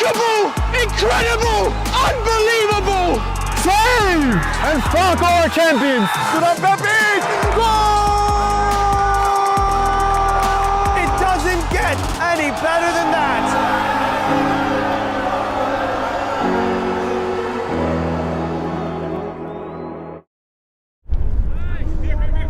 Unbelievable! Incredible! Unbelievable! Save! And fuck our champions! Goal! It doesn't get any better than that!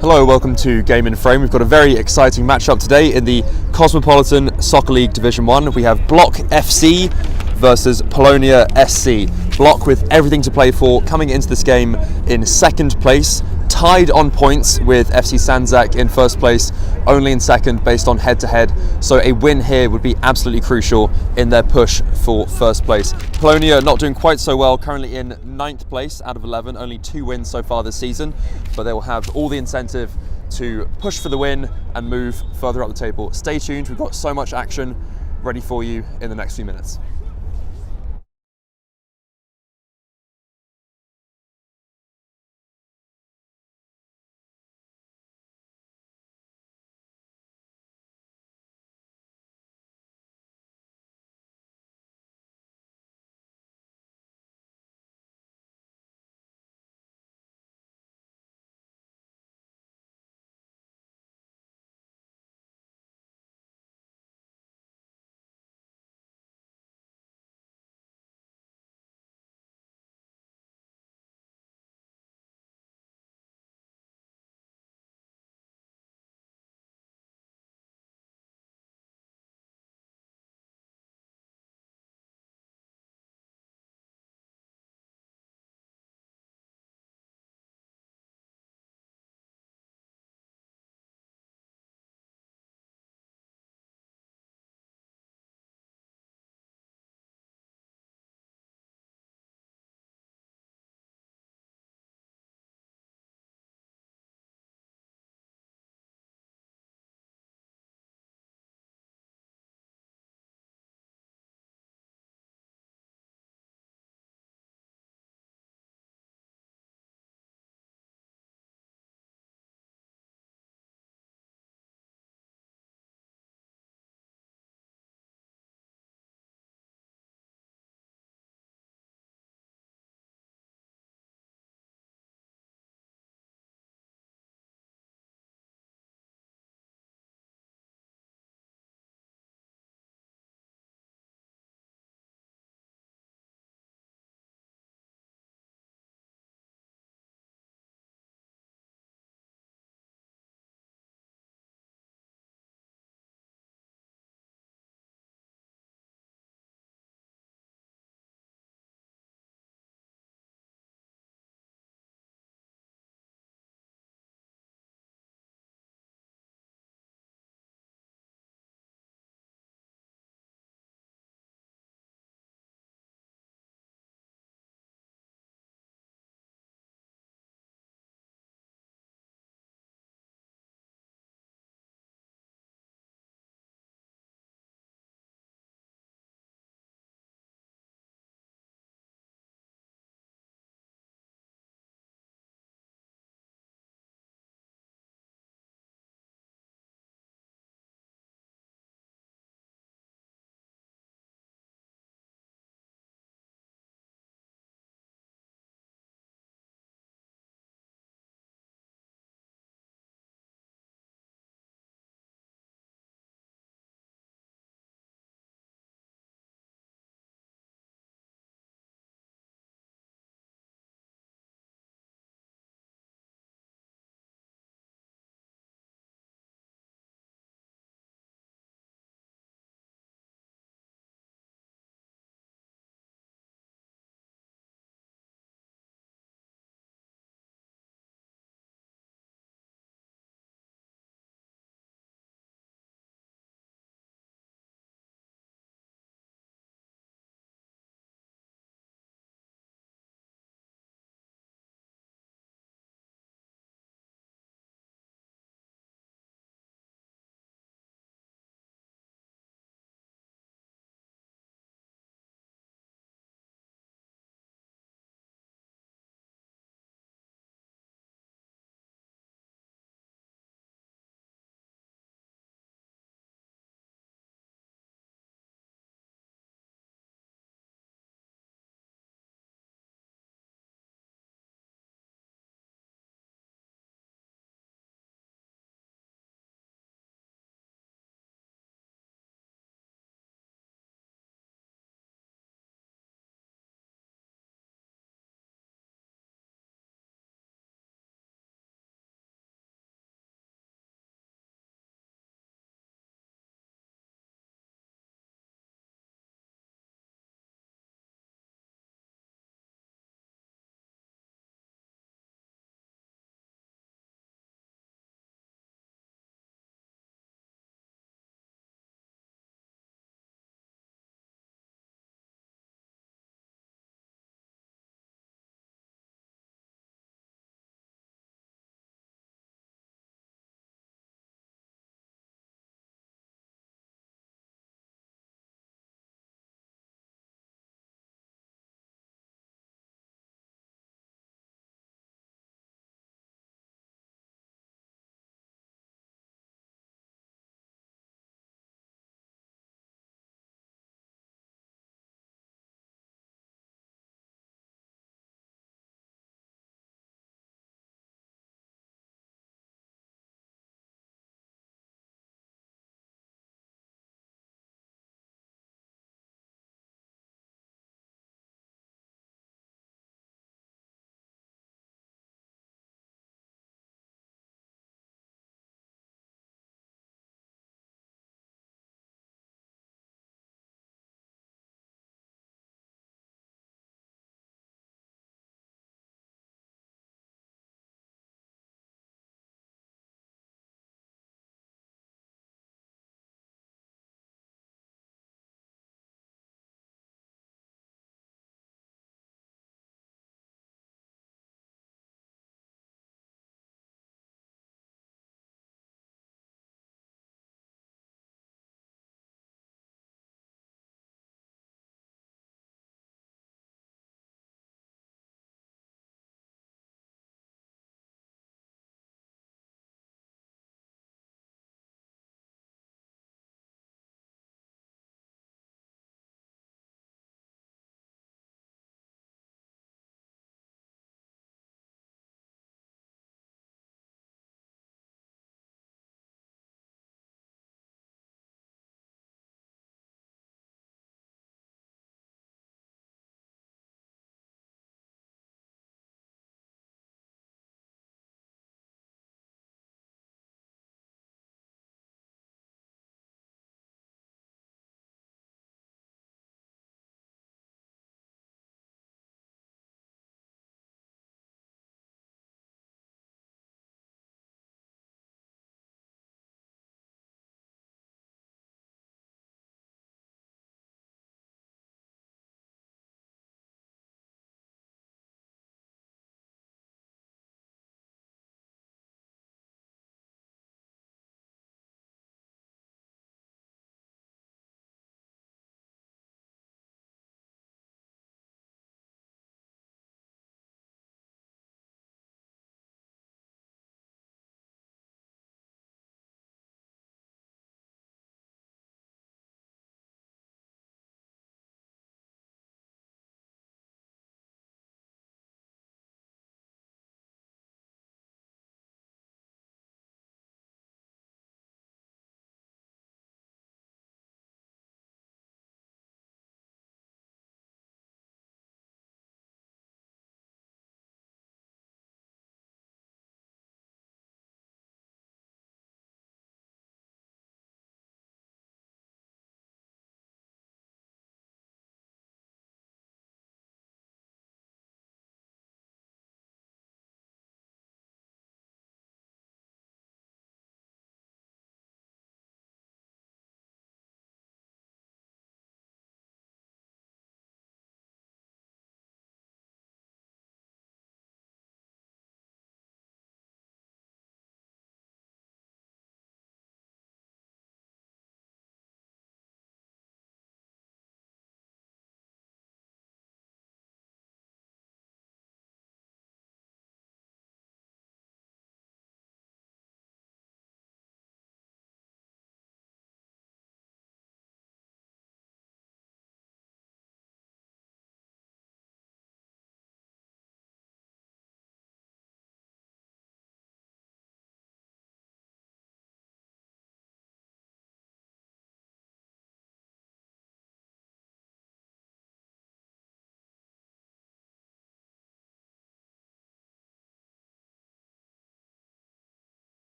Hello, welcome to Game in Frame. We've got a very exciting matchup today in the Cosmopolitan Soccer League Division 1. We have Block FC versus Polonia SC. Block with everything to play for, coming into this game in second place, tied on points with FC Sanzak in first place, only in second based on head-to-head. So a win here would be absolutely crucial in their push for first place. Polonia not doing quite so well, currently in 9th place out of 11, only 2 wins so far this season, but they will have all the incentive to push for the win and move further up the table. Stay tuned, we've got so much action ready for you in the next few minutes.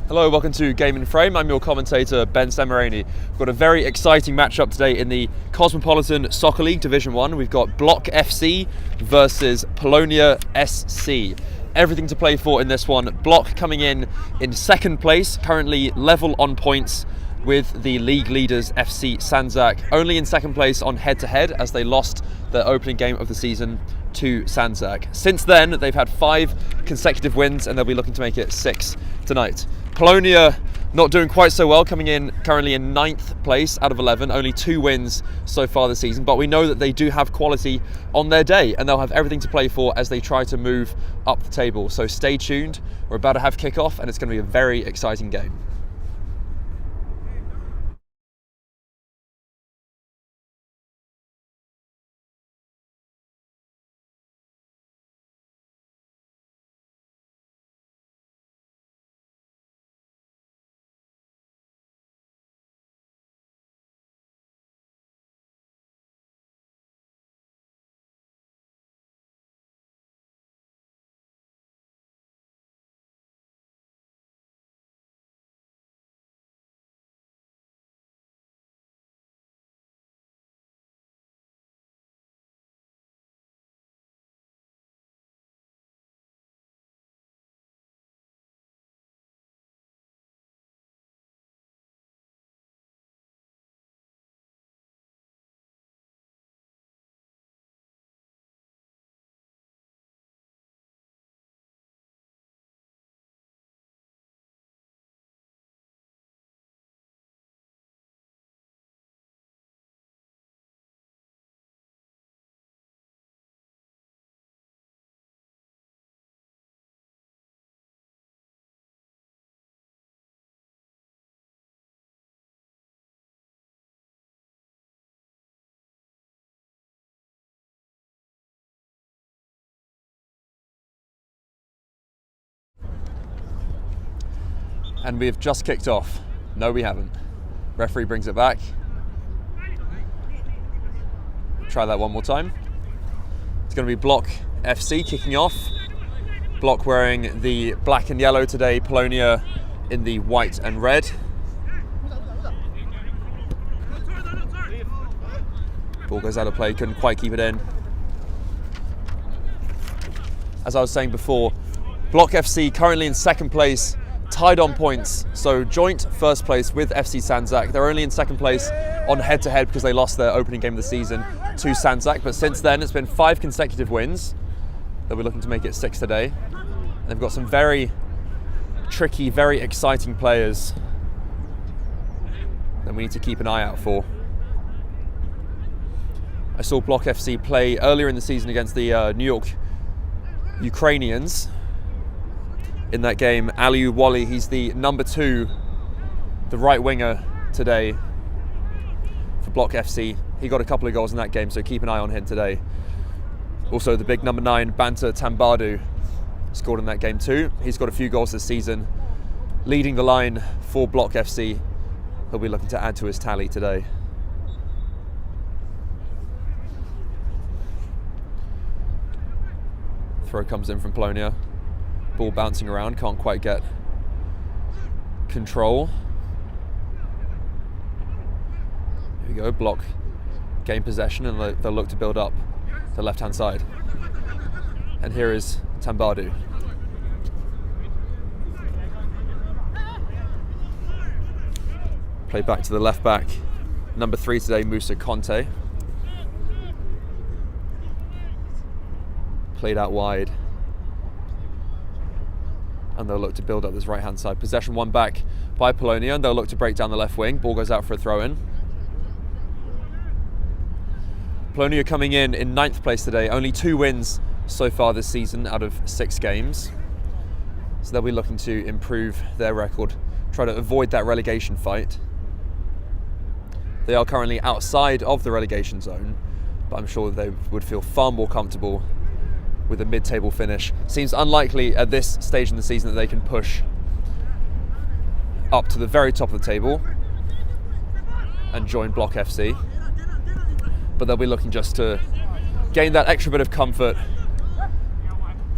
Hello, welcome to Game in Frame. I'm your commentator, Ben Semerani. We've got a very exciting matchup today in the Cosmopolitan Soccer League Division 1. We've got Block FC versus Polonia SC. Everything to play for in this one. Block coming in second place, currently level on points with the league leaders FC Sandzak, only in second place on head-to-head as they lost their opening game of the season to Sandzak. Since then, they've had 5 consecutive wins and they'll be looking to make it 6 tonight. Polonia not doing quite so well, coming in currently in 9th place out of 11, only 2 wins so far this season, but we know that they do have quality on their day and they'll have everything to play for as they try to move up the table. So stay tuned, we're about to have kickoff and it's going to be a very exciting game. And we have just kicked off. No, we haven't. Referee brings it back. Try that one more time. It's going to be Block FC kicking off. Block wearing the black and yellow today, Polonia in the white and red. Ball goes out of play, couldn't quite keep it in. As I was saying before, Block FC currently in second place, tied on points, so joint first place with FC Sandzak. They're only in second place on head-to-head because they lost their opening game of the season to Sandzak, but since then it's been 5 consecutive wins. They'll be looking to make it 6 today. And they've got some very tricky, very exciting players that we need to keep an eye out for. I saw Block FC play earlier in the season against the New York Ukrainians. In that game, Aliou Wally, he's the number 2, the right winger today for Block FC. He got a couple of goals in that game, so keep an eye on him today. Also, the big number 9, Banta Tambadu, scored in that game too. He's got a few goals this season, leading the line for Block FC. He'll be looking to add to his tally today. Throw comes in from Polonia. Ball bouncing around, can't quite get control. Here we go, Block gain possession and they'll look to build up the left-hand side. And here is Tambadu. Play back to the left back. Number 3 today, Musa Conte. Played out wide. And they'll look to build up this right-hand side. Possession won back by Polonia, and they'll look to break down the left wing. Ball goes out for a throw-in. Polonia coming in 9th place today. Only 2 wins so far this season out of 6 games. So they'll be looking to improve their record, try to avoid that relegation fight. They are currently outside of the relegation zone, but I'm sure they would feel far more comfortable with a mid-table finish. Seems unlikely at this stage in the season that they can push up to the very top of the table and join Block FC. But they'll be looking just to gain that extra bit of comfort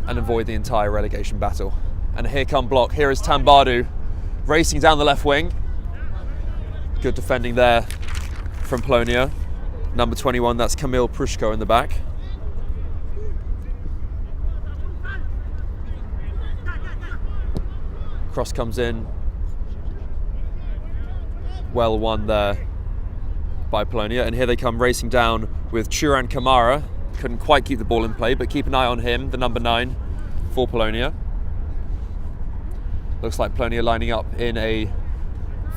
and avoid the entire relegation battle. And here come Block. Here is Tambadu racing down the left wing. Good defending there from Polonia. Number 21, that's Kamil Prushko in the back. Cross comes in. Well won there by Polonia. And here they come racing down with Churan Kamara. Couldn't quite keep the ball in play, but keep an eye on him, the number 9 for Polonia. Looks like Polonia lining up in a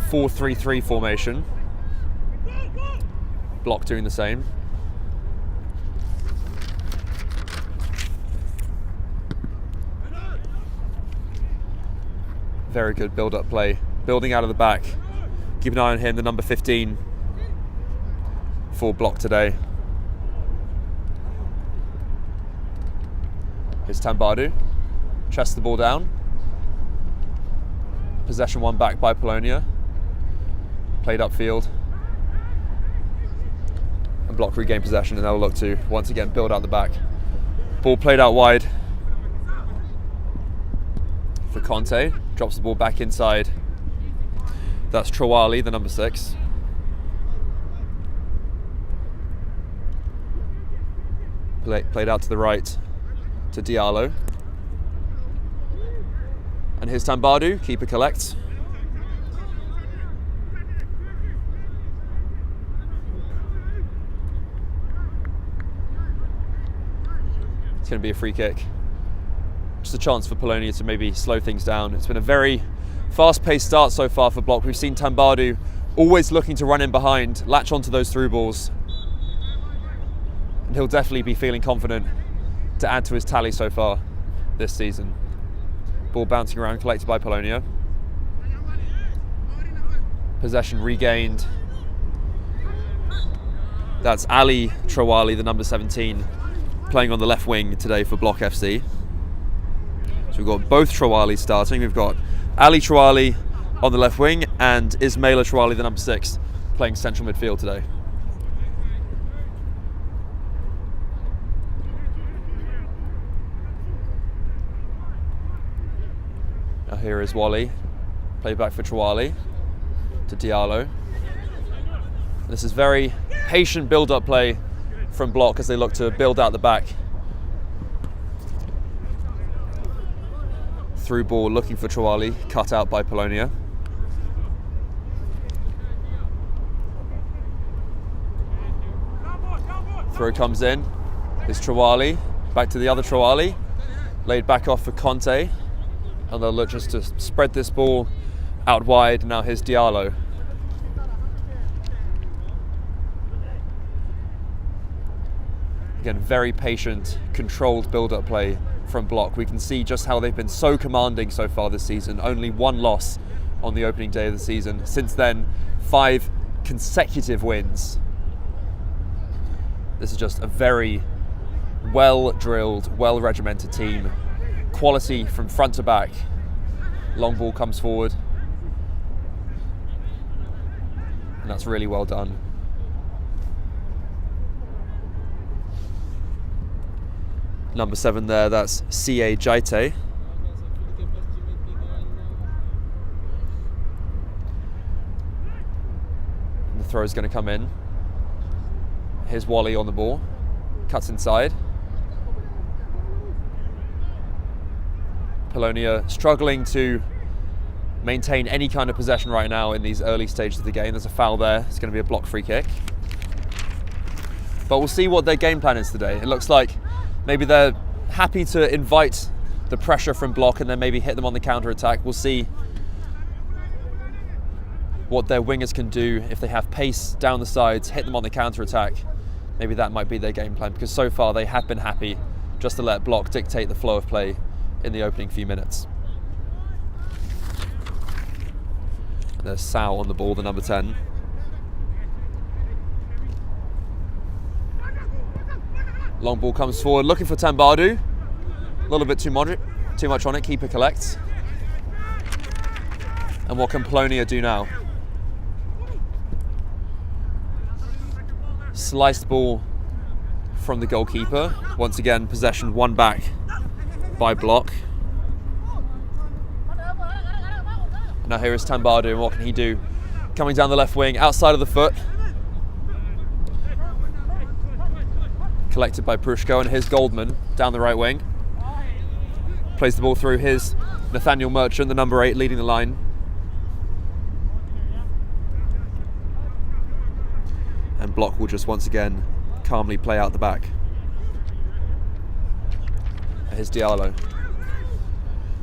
4-3-3 formation. Block doing the same. Very good build-up play. Building out of the back. Keep an eye on him, the number 15 for Block today. Here's Tambadu. Chests the ball down. Possession won back by Polonia. Played upfield. And Block regain possession, and they'll look to once again build out the back. Ball played out wide for Conte. Drops the ball back inside. That's Trawali, the number 6. Played out to the right to Diallo. And here's Tambadu, keeper collects. It's going to be a free kick. Just a chance for Polonia to maybe slow things down. It's been a very fast-paced start so far for Block. We've seen Tambadu always looking to run in behind, latch onto those through balls. And he'll definitely be feeling confident to add to his tally so far this season. Ball bouncing around, collected by Polonia. Possession regained. That's Ali Trawali, the number 17, playing on the left wing today for Block FC. So we've got both Trawali starting. We've got Ali Trawali on the left wing and Ismaila Trawali, the number 6, playing central midfield today. Now here is Wally. Play back for Trawali to Diallo. This is very patient build-up play from Block as they look to build out the back. Through ball looking for Trawali, cut out by Polonia. Throw comes in, is Trawali, back to the other Trawali, laid back off for Conte, and they'll look just to spread this ball out wide. Now here's Diallo. Again, very patient, controlled build-up play from Block. We can see just how they've been so commanding so far this season. Only one loss on the opening day of the season. Since then, 5 consecutive wins. This is just a very well-drilled, well-regimented team. Quality from front to back. Long ball comes forward. And that's really well done. Number 7 there, that's C.A. Jaite. And the throw is going to come in. Here's Wally on the ball. Cuts inside. Polonia struggling to maintain any kind of possession right now in these early stages of the game. There's a foul there. It's going to be a block free kick. But we'll see what their game plan is today. It looks like maybe they're happy to invite the pressure from Block and then maybe hit them on the counter-attack. We'll see what their wingers can do if they have pace down the sides, hit them on the counter-attack. Maybe that might be their game plan, because so far they have been happy just to let Block dictate the flow of play in the opening few minutes. And there's Sal on the ball, the number 10. Long ball comes forward, looking for Tambadu. A little bit too much on it, keeper collects. And what can Polonia do now? Sliced ball from the goalkeeper. Once again, possession won back by Block. Now here is Tambadu, and what can he do? Coming down the left wing, outside of the foot. Collected by Prushko, and here's Goldman down the right wing. Plays the ball through. Here's Nathaniel Merchant, the number 8, leading the line. And Block will just once again calmly play out the back. And here's Diallo.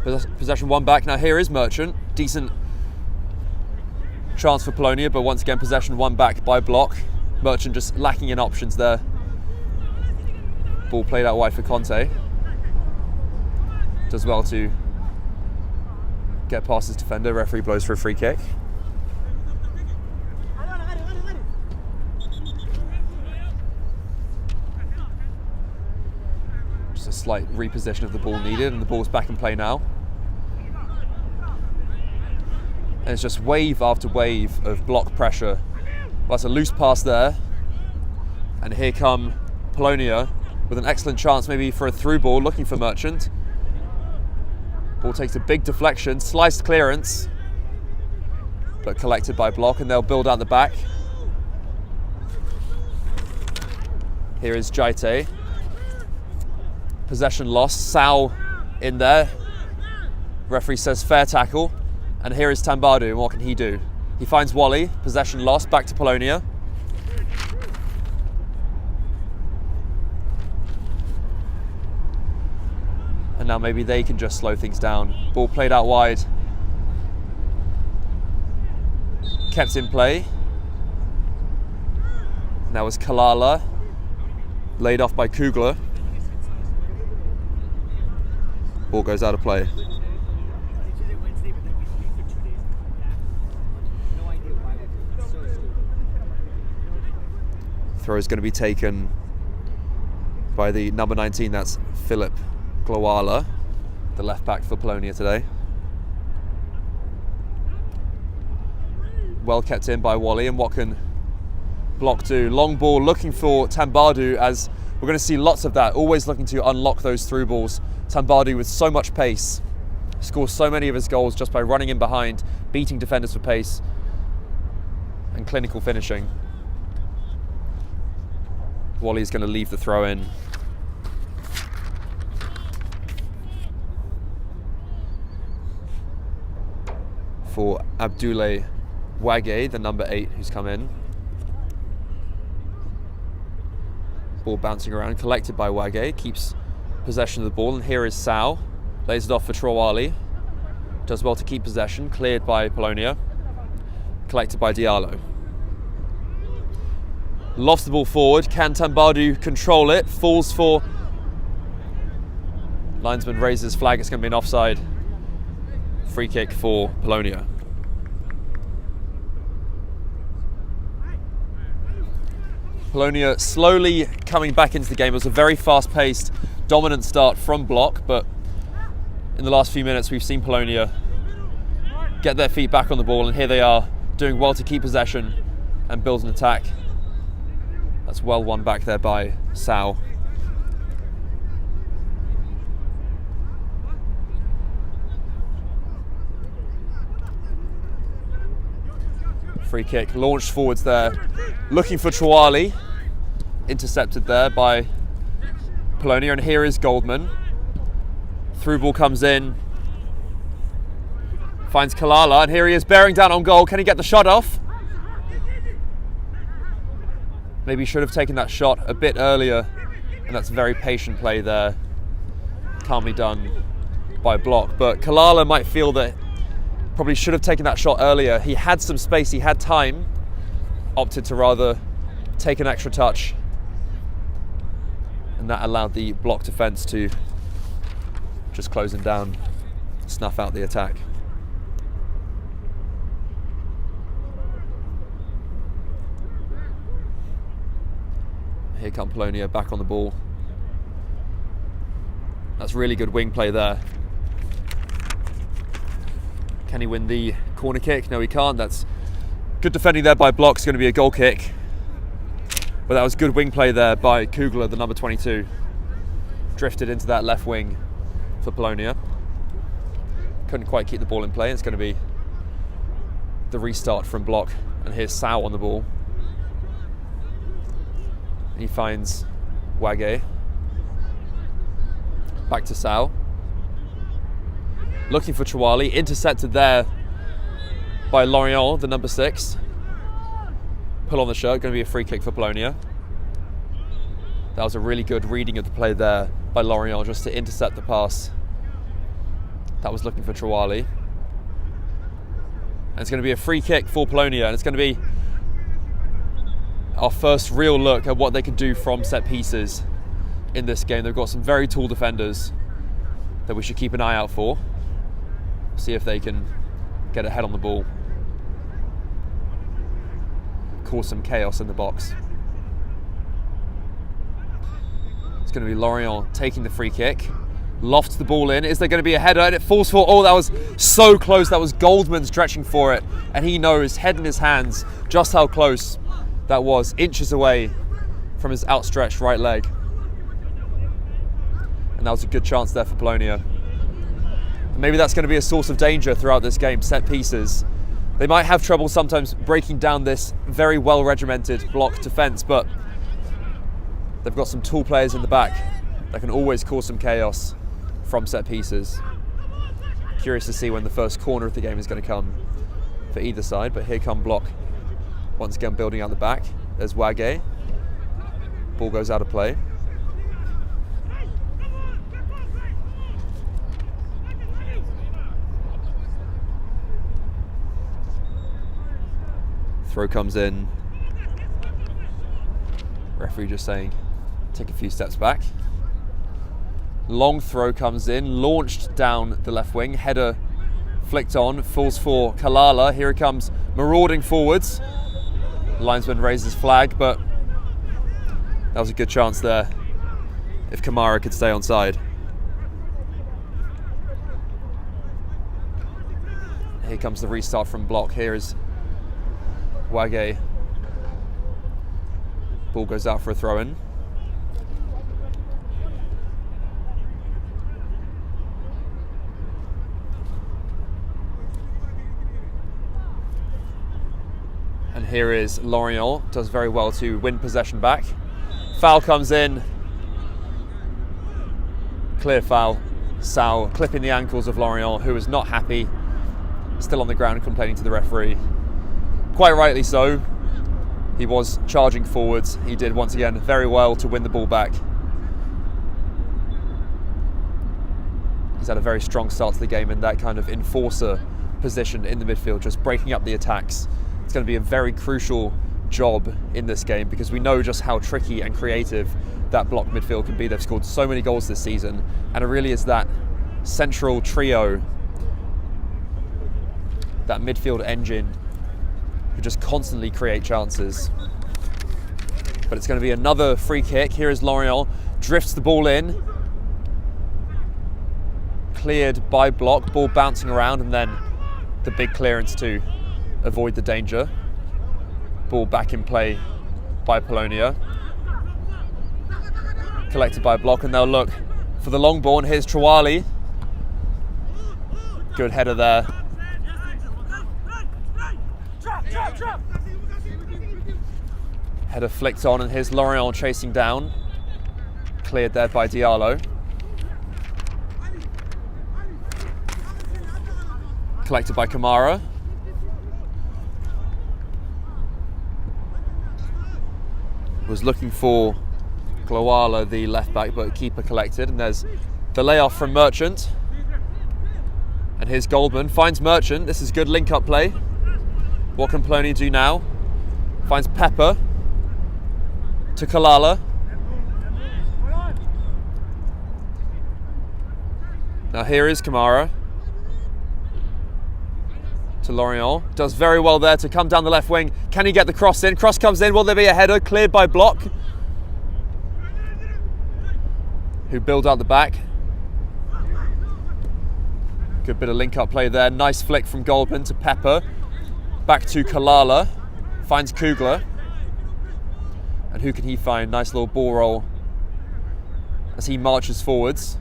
Possession 1 back. Now here is Merchant. Decent chance for Polonia, but once again possession 1 back by Block. Merchant just lacking in options there. Ball played out wide for Conte. Does well to get past his defender. Referee blows for a free kick. Just a slight reposition of the ball needed, and the ball's back in play now. And it's just wave after wave of Block pressure. Well, that's a loose pass there. And here come Polonia with an excellent chance maybe for a through ball, looking for Merchant. Ball takes a big deflection, sliced clearance, but collected by Block, and they'll build out the back. Here is Jaite. Possession lost, Sao in there. Referee says fair tackle. And here is Tambadu, and what can he do? He finds Wally, possession lost, back to Polonia. And now maybe they can just slow things down. Ball played out wide. Kept in play. Now was Kalala. Laid off by Kugler. Ball goes out of play. Throw is going to be taken by the number 19, that's Philip Glowala, the left back for Polonia today. Well kept in by Wally, and what can Block do? Long ball looking for Tambadu, as we're going to see lots of that, always looking to unlock those through balls. Tambadu with so much pace, scores so many of his goals just by running in behind, beating defenders for pace, and clinical finishing. Wally's going to leave the throw in. For Abdoulaye Wage, the number 8 who's come in. Ball bouncing around, collected by Wage, keeps possession of the ball, and here is Sao. Lays it off for Trawali. Does well to keep possession, cleared by Polonia. Collected by Diallo. Lofts the ball forward, can Tambadu control it? Falls for... Linesman raises flag, it's going to be an offside. Free kick for Polonia. Polonia slowly coming back into the game. It was a very fast-paced, dominant start from Block, but in the last few minutes we've seen Polonia get their feet back on the ball, and here they are doing well to keep possession and build an attack. That's well won back there by Sao. Free kick launched forwards there, looking for Trawali. Intercepted there by Polonia, and here is Goldman. Through ball comes in, finds Kalala, and here he is bearing down on goal. Can he get the shot off? Maybe should have taken that shot a bit earlier, and that's very patient play there. Calmly done by Block, but Kalala might feel that probably should have taken that shot earlier. He had some space, he had time, opted to rather take an extra touch, and that allowed the Block defence to just close him down, snuff out the attack. Here come Polonia back on the ball. That's really good wing play there. Can he win the corner kick? No, he can't. That's good defending there by Block. It's going to be a goal kick. But that was good wing play there by Kugler, the number 22. Drifted into that left wing for Polonia. Couldn't quite keep the ball in play. It's going to be the restart from block, and here's Sao on the ball. He finds Wage. Back to Sao. Looking for Chouali, intercepted there by Lorient, the number 6. Pull on the shirt, going to be a free kick for Polonia. That was a really good reading of the play there by Lorient, just to intercept the pass. That was looking for Chouali. And it's going to be a free kick for Polonia, and it's going to be our first real look at what they can do from set pieces in this game. They've got some very tall defenders that we should keep an eye out for. See if they can get a head on the ball. Cause some chaos in the box. It's going to be Lorient taking the free kick. Lofts the ball in. Is there going to be a header? And it falls for... Oh, that was so close. That was Goldman stretching for it. And he knows, head in his hands, just how close that was. Inches away from his outstretched right leg. And that was a good chance there for Polonia. Maybe that's going to be a source of danger throughout this game, set pieces. They might have trouble sometimes breaking down this very well-regimented block defence, but they've got some tall players in the back that can always cause some chaos from set pieces. Curious to see when the first corner of the game is going to come for either side, but here come block. Once again building out the back. There's Wage. Ball goes out of play. Throw comes in. Referee just saying, take a few steps back. Long throw comes in, launched down the left wing. Header flicked on, falls for Kalala. Here it comes, marauding forwards. The linesman raises flag, but that was a good chance there if Kamara could stay onside. Here comes the restart from block. Here is Wage. Ball goes out for a throw-in. And here is Lorient, does very well to win possession back. Foul comes in. Clear foul. Sao clipping the ankles of Lorient, who is not happy. Still on the ground complaining to the referee. Quite rightly so. He was charging forwards. He did once again very well to win the ball back. He's had a very strong start to the game in that kind of enforcer position in the midfield, just breaking up the attacks. It's going to be a very crucial job in this game because we know just how tricky and creative that block midfield can be. They've scored so many goals this season, and it really is that central trio, that midfield engine, who just constantly create chances. But it's going to be another free kick. Here is Lorient, drifts the ball in. Cleared by block, ball bouncing around, and then the big clearance to avoid the danger. Ball back in play by Polonia. Collected by block, and they'll look for the long ball, and here's Chouali. Good header there. Header flicked on, and here's Lorient chasing down. Cleared there by Diallo. Collected by Kamara. Was looking for Glowala, the left back, but keeper collected, and there's the layoff from Merchant. And here's Goldman, finds Merchant. This is good link-up play. What can Polonia do now? Finds Pepper to Kalala. Now here is Kamara to Lorient. Does very well there to come down the left wing. Can he get the cross in? Cross comes in. Will there be a header? Cleared by block, who build out the back. Good bit of link-up play there. Nice flick from Goldman to Pepper. Back to Kalala. Finds Kugler. And who can he find? Nice little ball roll as he marches forwards.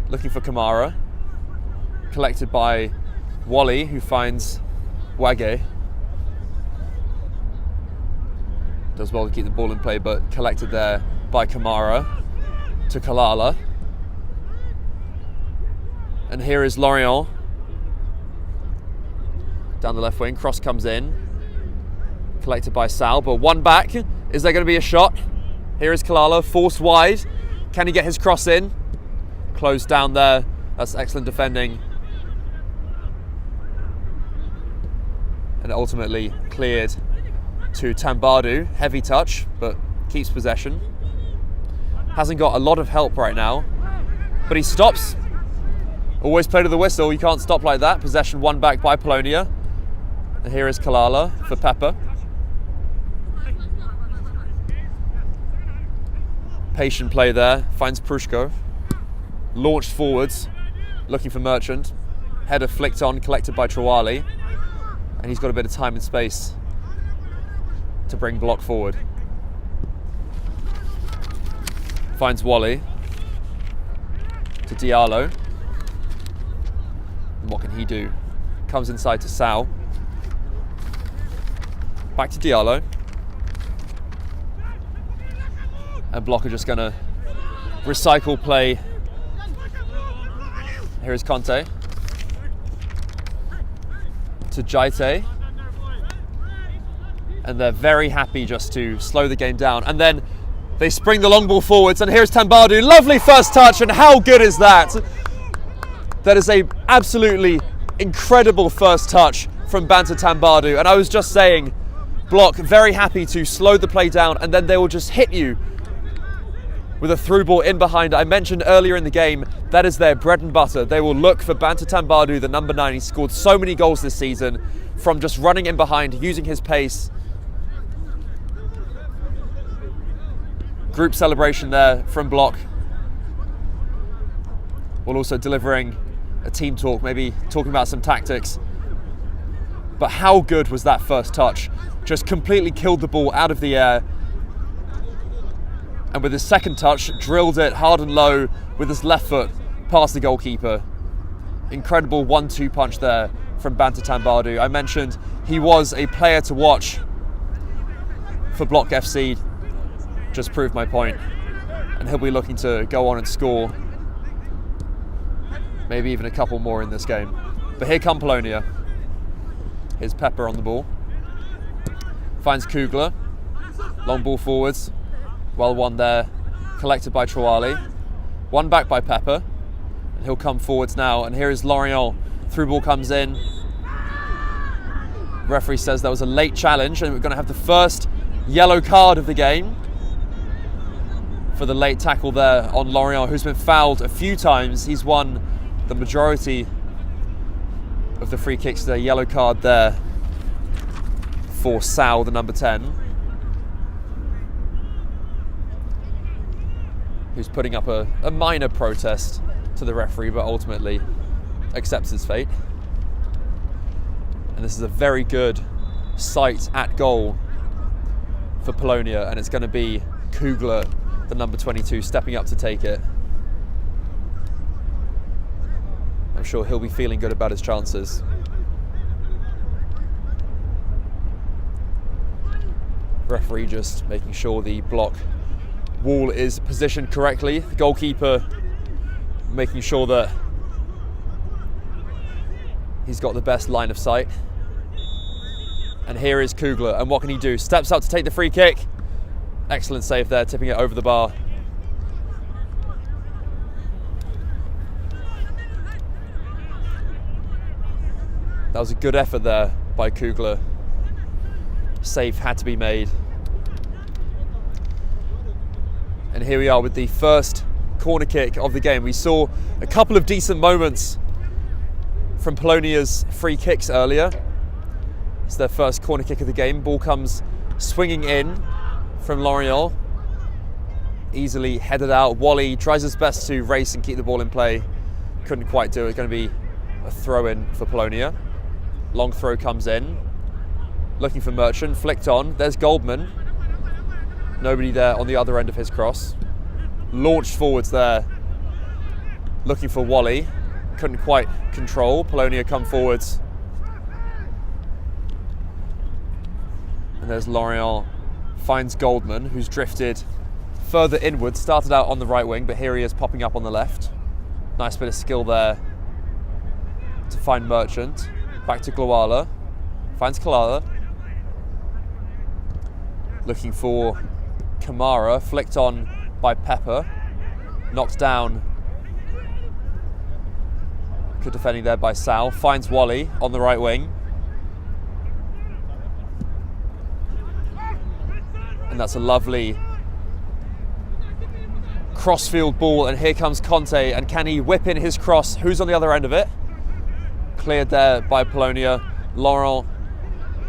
Looking for Kamara. Collected by Wally, who finds Wage does well to keep the ball in play, but collected there by Kamara to Kalala. And here is Lorient down the left wing. Cross comes in, collected by Sal, but one back. Is there going to be a shot? Here is Kalala, forced wide. Can he get his cross in? Closed down there. That's excellent defending. And ultimately cleared to Tambadu. Heavy touch, but keeps possession. Hasn't got a lot of help right now, but he stops. Always play to the whistle. You can't stop like that. Possession won back by Polonia. And here is Kalala for Pepper. Patient play there. Finds Prushko. Launched forwards, looking for Merchant. Header flicked on, collected by Trawali. And he's got a bit of time and space to bring block forward. Finds Wally to Diallo. And what can he do? Comes inside to Sal. Back to Diallo. And Block are just going to recycle play. Here is Conte to Jaite. And they're very happy just to slow the game down. And then they spring the long ball forwards, and here's Tambadu. Lovely first touch, and how good is that? That is a absolutely incredible first touch from Banta Tambadu. And I was just saying, Block very happy to slow the play down, and then they will just hit you with a through ball in behind. I mentioned earlier in the game, that is their bread and butter. They will look for Banta Tambadu, the number 9. He scored so many goals this season from just running in behind, using his pace. Group celebration there from Block. While also delivering a team talk, maybe talking about some tactics. But how good was that first touch? Just completely killed the ball out of the air. And with his second touch, drilled it hard and low with his left foot past the goalkeeper. Incredible 1-2 punch there from Banta Tambadu. I mentioned he was a player to watch for Block FC. Just proved my point. And he'll be looking to go on and score maybe even a couple more in this game. But here come Polonia. Here's Pepper on the ball. Finds Kugler. Long ball forwards. Well won there. Collected by Trawali. One back by Pepper. And he'll come forwards now. And here is Lorient. Through ball comes in. Referee says there was a late challenge, and we're going to have the first yellow card of the game for the late tackle there on Lorient, who's been fouled a few times. He's won the majority of the free kicks. The yellow card there for Sal, the number 10, who's putting up a minor protest to the referee, but ultimately accepts his fate. And this is a very good sight at goal for Polonia, and it's going to be Kugler, the number 22, stepping up to take it. I'm sure he'll be feeling good about his chances. Referee just making sure the block wall is positioned correctly. The goalkeeper making sure that he's got the best line of sight. And here is Kugler, and what can he do? Steps up to take the free kick. Excellent save there, tipping it over the bar. That was a good effort there by Kugler. Save had to be made. And here we are with the first corner kick of the game. We saw a couple of decent moments from Polonia's free kicks earlier. It's their first corner kick of the game. Ball comes swinging in from Lorient. Easily headed out. Wally tries his best to race and keep the ball in play. Couldn't quite do it. It's going to be a throw in for Polonia. Long throw comes in. Looking for Merchant. Flicked on. There's Goldman. Nobody there on the other end of his cross. Launched forwards there. Looking for Wally. Couldn't quite control. Polonia come forwards. And there's Lorient, finds Goldman, who's drifted further inward, started out on the right wing, but here he is popping up on the left. Nice bit of skill there to find Merchant. Back to Glowala, finds Kalala. Looking for Kamara, flicked on by Pepper, knocked down. Good defending there by Sal, finds Wally on the right wing. And that's a lovely crossfield ball, and here comes Conte, and can he whip in his cross? Who's on the other end of it? Cleared there by Polonia. Laurent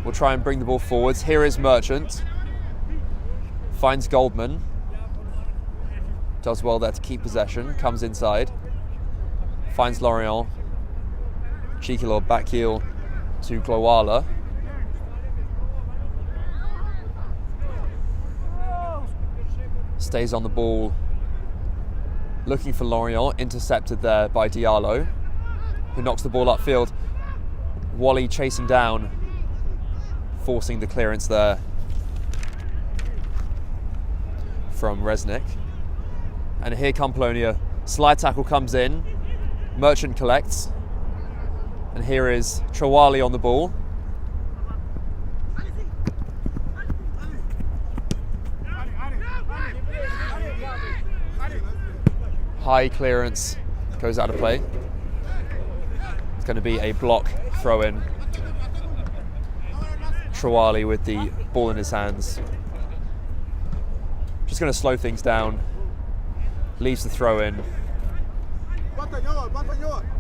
will try and bring the ball forwards. Here is Merchant. Finds Goldman. Does well there to keep possession. Comes inside. Finds Lorient. Cheeky little back heel to Glowala. Stays on the ball. Looking for Lorient. Intercepted there by Diallo, who knocks the ball upfield. Wally chasing down, forcing the clearance there from Resnick. And here come Polonia. Slide tackle comes in. Merchant collects. And here is Trawali on the ball. High clearance goes out of play. It's going to be a block throw in. Trawali with the ball in his hands. Just going to slow things down. Leaves the throw in.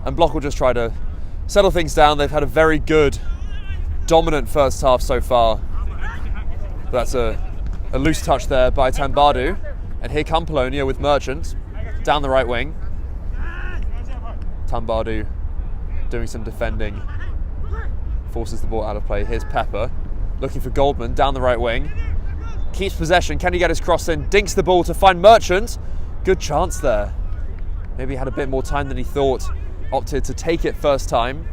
And Block will just try to settle things down. They've had a very good, dominant first half so far. That's a loose touch there by Tambadu. And here come Polonia with Merchant down the right wing. Tambadu doing some defending. Forces the ball out of play. Here's Pepper looking for Goldman down the right wing. Keeps possession. Can he get his cross in? Dinks the ball to find Merchant. Good chance there. Maybe he had a bit more time than he thought. Opted to take it first time.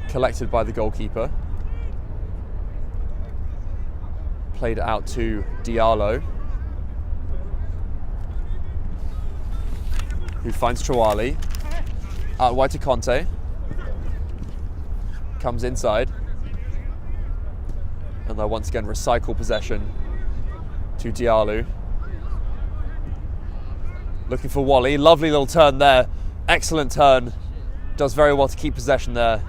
Collected by the goalkeeper. Played it out to Diallo, who finds Trawali. Out wide to Conte. Comes inside. And they'll once again recycle possession to Diallo. Looking for Wally. Lovely little turn there. Excellent turn. Does very well to keep possession there.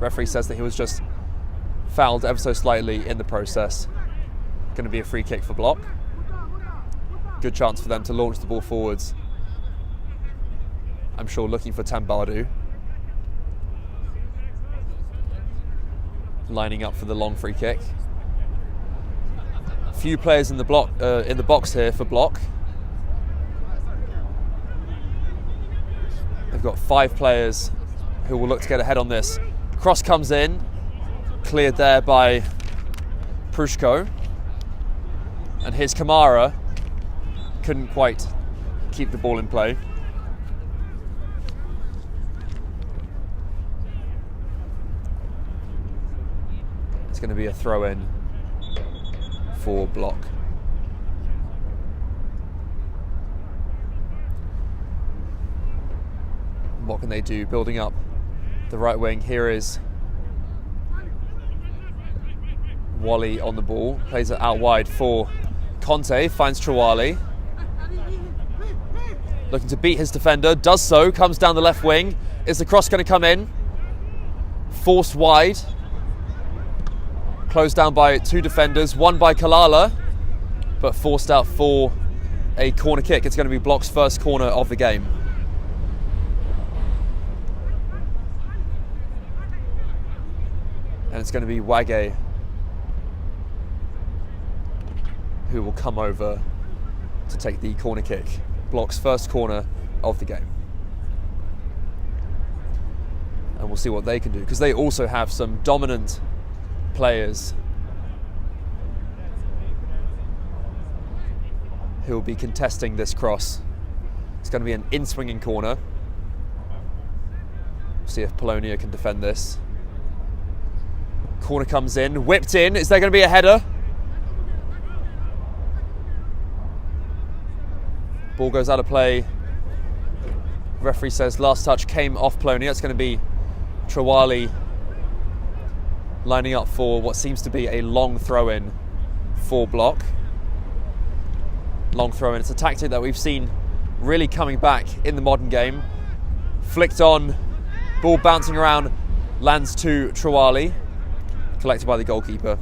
Referee says that he was just fouled ever so slightly in the process. Going to be a free kick for Block. Good chance for them to launch the ball forwards. I'm sure looking for Tambadu. Lining up for the long free kick. A few players in the box here for Block. They've got 5 players who will look to get ahead on this. Cross comes in, cleared there by Prushko. And here's Kamara. Couldn't quite keep the ball in play. It's going to be a throw in for Block. What can they do? Building up the right wing. Here is Wally on the ball. Plays it out wide for Conte. Finds Trawali. Looking to beat his defender. Does so. Comes down the left wing. Is the cross going to come in? Forced wide. Closed down by 2 defenders. One by Kalala. But forced out for a corner kick. It's going to be Block's first corner of the game. And it's going to be Wage who will come over to take the corner kick. Block's first corner of the game. And we'll see what they can do, because they also have some dominant players who will be contesting this cross. It's going to be an in-swinging corner. See if Polonia can defend this. Corner comes in, whipped in. Is there going to be a header? Ball goes out of play. Referee says last touch came off Polonia. It's going to be Trawali lining up for what seems to be a long throw-in for Block. Long throw-in. It's a tactic that we've seen really coming back in the modern game. Flicked on, ball bouncing around, lands to Trawali, collected by the goalkeeper.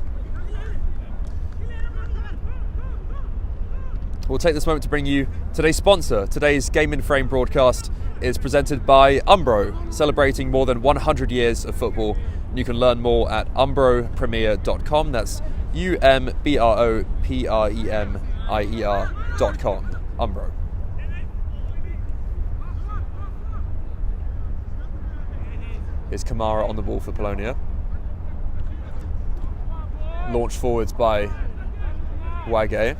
We'll take this moment to bring you today's sponsor. Today's Game in Frame broadcast is presented by Umbro, celebrating more than 100 years of football. You can learn more at umbropremier.com. That's UMBROPREMIER.com. Umbro. Here's Kamara on the ball for Polonia. Launched forwards by Wage.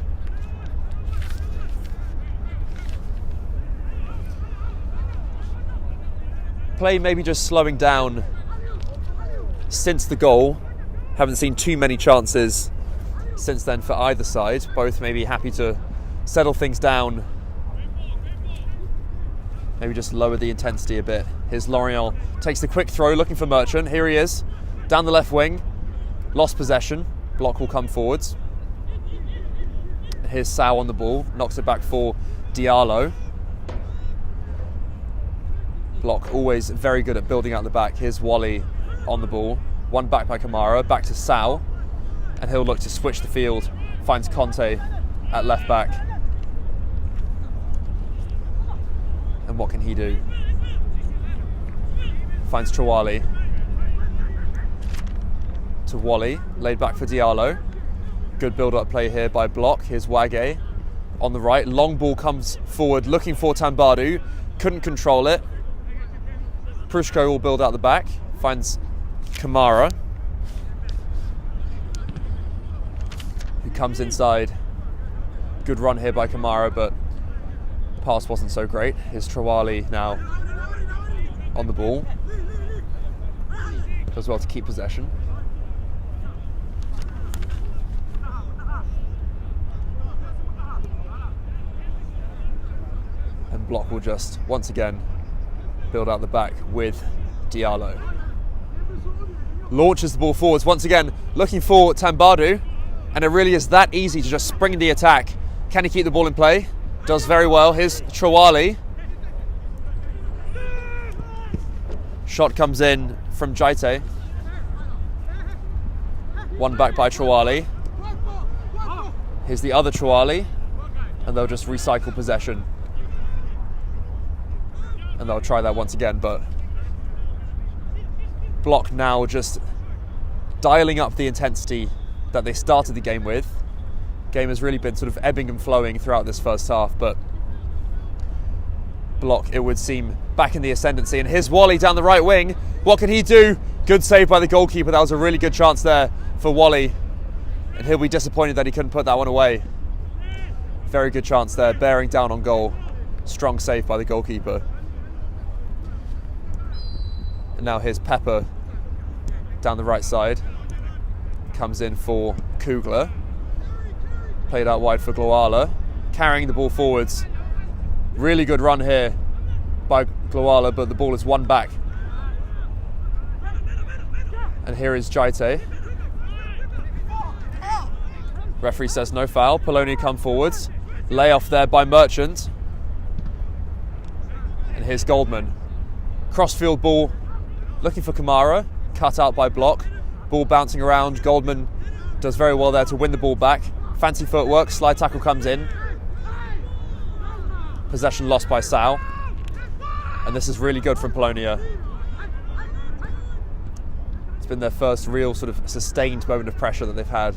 Play maybe just slowing down since the goal. Haven't seen too many chances since then for either side. Both maybe happy to settle things down. Maybe just lower the intensity a bit. Here's Lorient, takes the quick throw, looking for Merchant. Here he is, down the left wing. Lost possession. Block will come forwards. Here's Sao on the ball, knocks it back for Diallo. Block always very good at building out the back. Here's Wally on the ball. One back by Kamara, back to Sao. And he'll look to switch the field. Finds Conte at left back. And what can he do? Finds Trawali. To Wally, laid back for Diallo. Good build-up play here by Block. Here's Wage on the right. Long ball comes forward, looking for Tambadu. Couldn't control it. Prushko will build out the back. Finds Kamara, who comes inside. Good run here by Kamara, but the pass wasn't so great. Here's Trawali now on the ball. Does well to keep possession. And Block will just, once again, build out the back with Diallo. Launches the ball forwards, once again looking for Tambadu, and it really is that easy to just spring the attack. Can he keep the ball in play? Does very well. Here's Trawali. Shot comes in from Jaite. One back by Trawali. Here's the other Trawali, and they'll just recycle possession. And they'll try that once again, but Block now just dialing up the intensity that they started the game with. Game has really been sort of ebbing and flowing throughout this first half, but Block, it would seem, back in the ascendancy. And here's Wally down the right wing. What can he do? Good save by the goalkeeper. That was a really good chance there for Wally. And he'll be disappointed that he couldn't put that one away. Very good chance there, bearing down on goal. Strong save by the goalkeeper. And now here's Pepper down the right side. Comes in for Kugler. Played out wide for Gloala. Carrying the ball forwards. Really good run here by Gloala, but the ball is one back. And here is Jaite. Referee says no foul. Polonia come forwards. Lay off there by Merchant. And here's Goldman. Crossfield ball. Looking for Kamara, cut out by Block. Ball bouncing around. Goldman does very well there to win the ball back. Fancy footwork, slide tackle comes in. Possession lost by Sao. And this is really good from Polonia. It's been their first real sort of sustained moment of pressure that they've had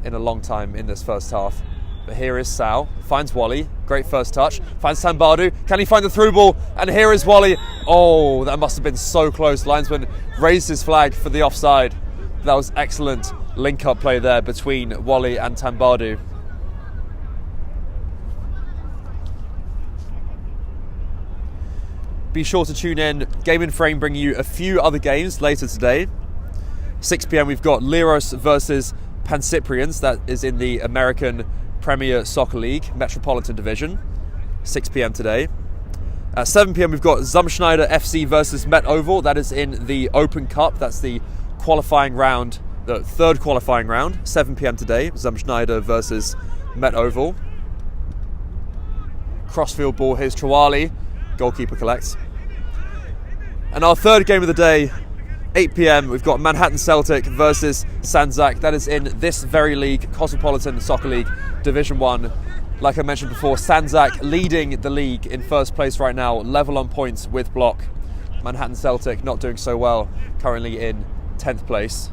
in a long time in this first half. But here is Sao, finds Wally, great first touch, finds Tambadu, can he find the through ball? And here is Wally. Oh, that must have been so close. Linesman raised his flag for the offside. That was excellent link-up play there between Wally and Tambadu. Be sure to tune in. Game in Frame bringing you a few other games later today. 6 p.m. we've got Liros versus Pancyprians. That is in the American Premier Soccer League Metropolitan Division. 6 p.m. today. At 7 p.m. we've got Zumschneider FC versus Met Oval. That is in the Open Cup. That's the qualifying round, the third qualifying round. 7 p.m. today. Zumschneider versus Met Oval. Crossfield ball. Here's Trawali. Goalkeeper collects. And our third game of the day, 8 p.m. we've got Manhattan Celtic versus Sanzak. That is in this very league, Cosmopolitan Soccer League Division 1. Like I mentioned before, Sanzak leading the league in first place right now, level on points with Block. Manhattan Celtic not doing so well, currently in 10th place.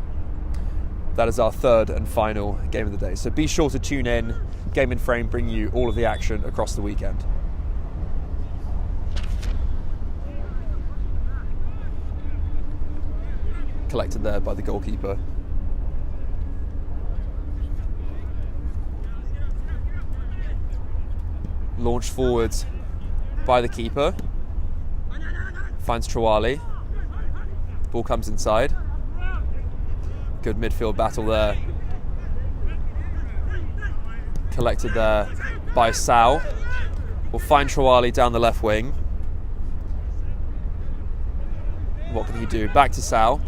That is our third and final game of the day. So be sure to tune in. Game in Frame bringing you all of the action across the weekend. Collected there by the goalkeeper. Launched forwards by the keeper. Finds Trawali. Ball comes inside. Good midfield battle there. Collected there by Sal. Will find Trawali down the left wing. What can he do? Back to Sal.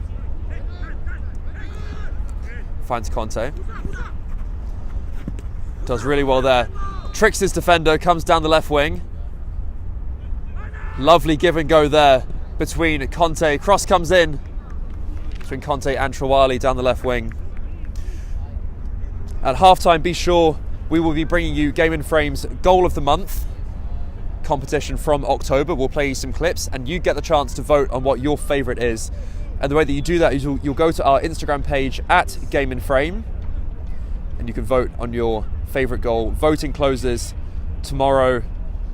Finds Conte. Does really well there. Tricks his defender, comes down the left wing. Lovely give and go there between Conte. Cross comes in between Conte and Trawali down the left wing. At halftime, be sure we will be bringing you Game in Frame's Goal of the Month competition from October. We'll play you some clips and you get the chance to vote on what your favourite is. And the way that you do that is you'll go to our Instagram page at Game in Frame and you can vote on your favourite goal. Voting closes tomorrow,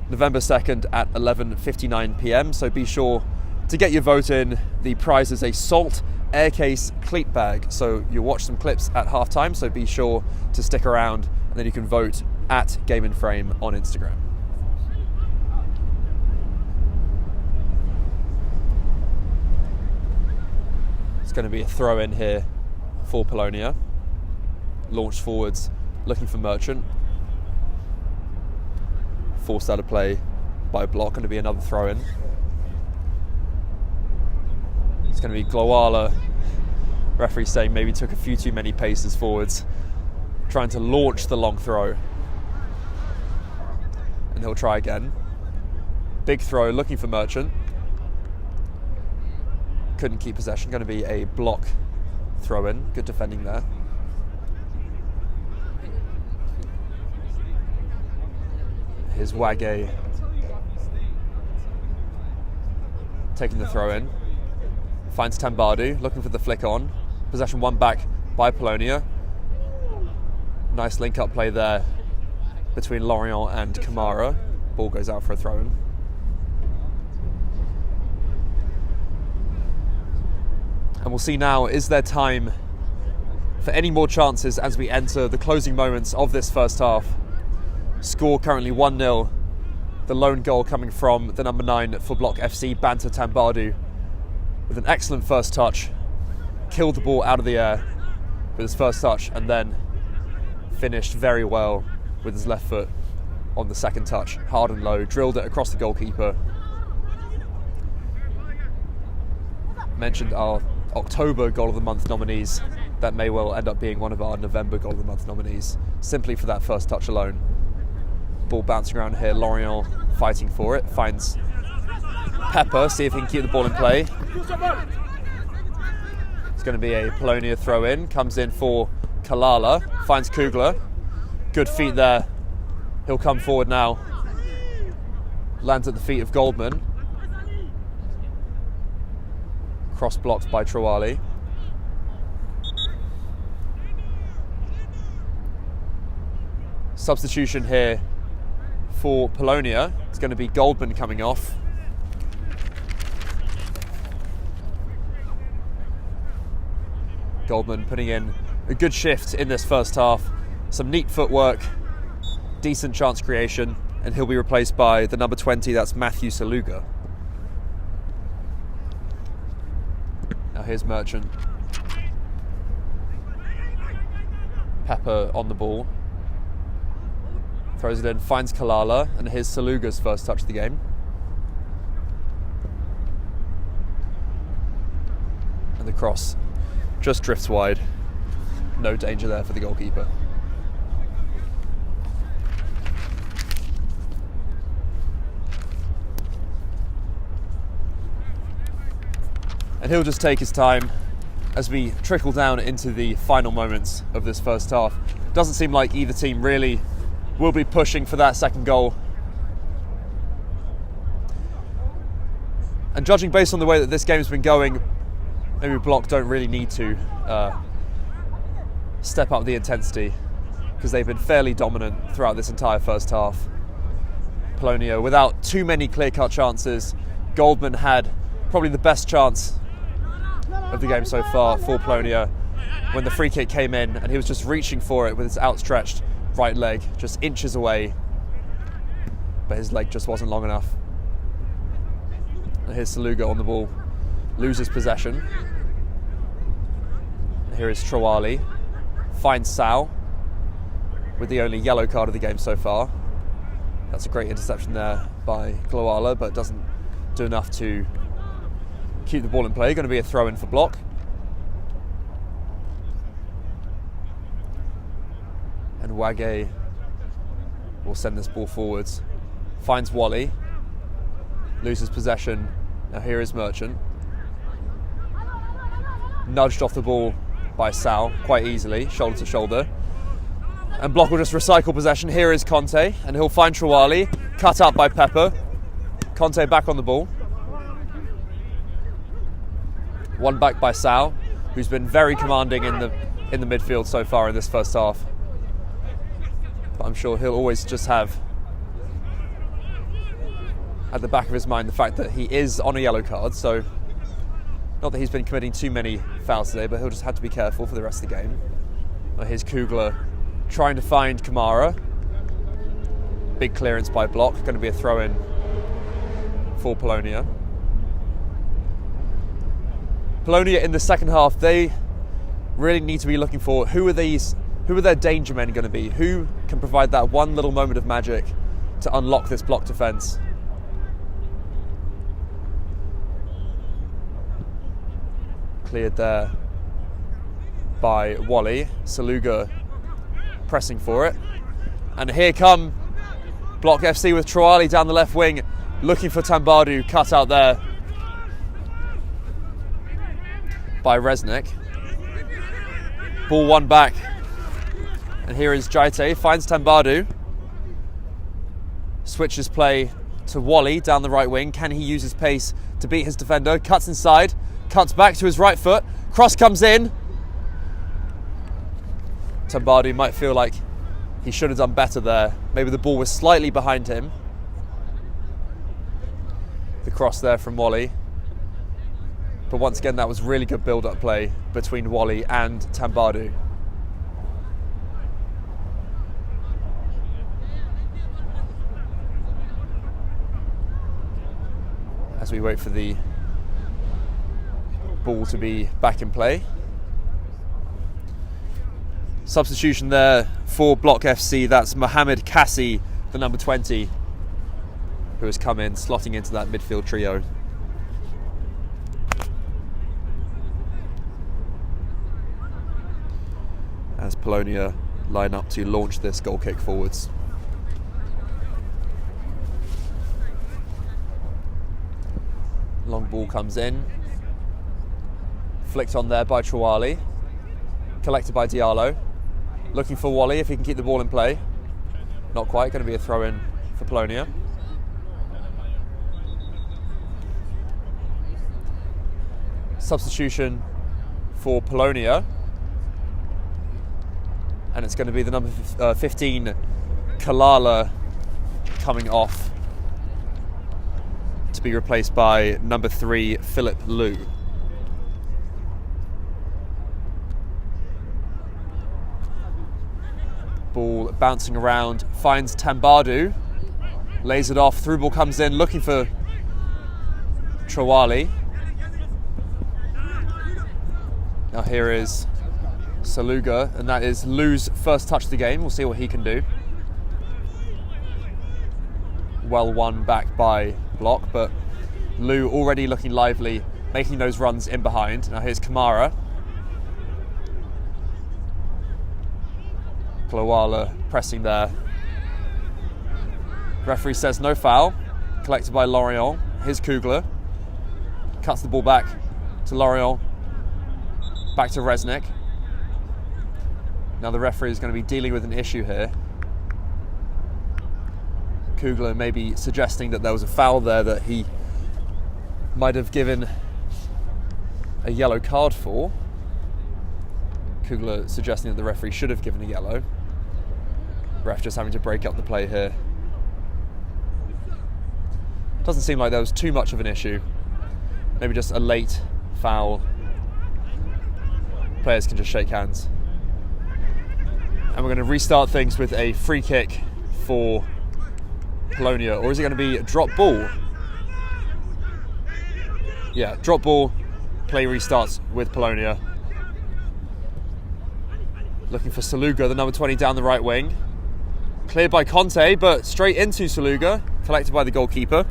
November 2nd at 11:59 p.m. So be sure to get your vote in. The prize is a Salt Aircase cleat bag. So you'll watch some clips at halftime, so be sure to stick around and then you can vote at Game in Frame on Instagram. It's going to be a throw in here for Polonia. Launched forwards, looking for Merchant. Forced out of play by Block. Going to be another throw in. It's going to be Glowala. Referee saying maybe took a few too many paces forwards, trying to launch the long throw. And he'll try again. Big throw, looking for Merchant. Couldn't keep possession. Going to be a Block throw in. Good defending there. Here's Wage taking the throw in. Finds Tambadu, looking for the flick on. Possession won back by Polonia. Nice link up play there between Lorient and Kamara. Ball goes out for a throw in. And we'll see now, is there time for any more chances as we enter the closing moments of this first half? Score currently 1-0. The lone goal coming from the number 9 for Block FC, Banta Tambadu, with an excellent first touch. Killed the ball out of the air with his first touch and then finished very well with his left foot on the second touch. Hard and low, drilled it across the goalkeeper. Mentioned our October Goal of the Month nominees. That may well end up being one of our November Goal of the Month nominees, simply for that first touch alone. Ball bouncing around here, Lorient fighting for it, finds Pepper, see if he can keep the ball in play. It's going to be a Polonia throw in, comes in for Kalala, finds Kugler. Good feet there, he'll come forward now. Lands at the feet of Goldman. Cross blocked by Trawali. Substitution here for Polonia. It's going to be Goldman coming off. Goldman putting in a good shift in this first half. Some neat footwork, decent chance creation, and he'll be replaced by the number 20, that's Matthew Saluga. Now here's Merchant. Pepper on the ball. Throws it in, finds Kalala, and here's Saluga's first touch of the game. And the cross just drifts wide. No danger there for the goalkeeper. And he'll just take his time as we trickle down into the final moments of this first half. Doesn't seem like either team really will be pushing for that second goal. And judging based on the way that this game's been going, maybe Block don't really need to step up the intensity, because they've been fairly dominant throughout this entire first half. Polonia, without too many clear-cut chances. Goldman had probably the best chance of the game so far for Polonia when the free kick came in, and he was just reaching for it with his outstretched right leg, just inches away, but his leg just wasn't long enough. And here's Saluga on the ball, loses possession. Here is Trawali, finds Sal with the only yellow card of the game so far. That's a great interception there by Glowala, but doesn't do enough to keep the ball in play. Going to be a throw-in for Block. And Wage will send this ball forwards. Finds Wally. Loses possession. Now here is Merchant. Nudged off the ball by Sal quite easily, shoulder to shoulder. And Block will just recycle possession. Here is Conte, and he'll find Trawali. Cut up by Pepper. Conte back on the ball. One back by Sal, who's been very commanding in the midfield so far in this first half. But I'm sure he'll always just have at the back of his mind the fact that he is on a yellow card, so not that he's been committing too many fouls today, but he'll just have to be careful for the rest of the game. Here's Kugler trying to find Kamara. Big clearance by Block, going to be a throw-in for Polonia. Polonia in the second half, they really need to be looking for who are their danger men going to be? Who can provide that one little moment of magic to unlock this Block defence? Cleared there by Wally. Saluga pressing for it. And here come Block FC with Trawali down the left wing, looking for Tambadu, cut out there by Resnick. Ball one back. And here is Jaite, finds Tambadu. Switches play to Wally down the right wing. Can he use his pace to beat his defender? Cuts inside, cuts back to his right foot. Cross comes in. Tambadu might feel like he should have done better there. Maybe the ball was slightly behind him. The cross there from Wally. But once again, that was really good build-up play between Wally and Tambadu. As we wait for the ball to be back in play. Substitution there for Block FC. That's Mohamed Kassi, the number 20, who has come in, slotting into that midfield trio. As Polonia line up to launch this goal kick forwards. Long ball comes in. Flicked on there by Trawali. Collected by Diallo. Looking for Wally if he can keep the ball in play. Not quite, going to be a throw-in for Polonia. Substitution for Polonia. And it's going to be the number 15, Kalala, coming off to be replaced by number 3, Philip Liu. Ball bouncing around, finds Tambadu, lays it off, through ball comes in, looking for Trawali. Now here is Saluga, and that is Lou's first touch of the game. We'll see what he can do. Well won back by Block, but Lou already looking lively, making those runs in behind. Now here's Kamara. Klawala pressing there. Referee says no foul. Collected by Lorient. Here's Kugler. Cuts the ball back to Lorient. Back to Resnick. Now the referee is going to be dealing with an issue here. Kugler maybe suggesting that there was a foul there that he might have given a yellow card for. Kugler suggesting that the referee should have given a yellow. Ref just having to break up the play here. Doesn't seem like there was too much of an issue. Maybe just a late foul. Players can just shake hands. And we're going to restart things with a free kick for Polonia. Or is it going to be a drop ball? Yeah, drop ball. Play restarts with Polonia. Looking for Saluga, the number 20 down the right wing. Cleared by Conte, but straight into Saluga. Collected by the goalkeeper.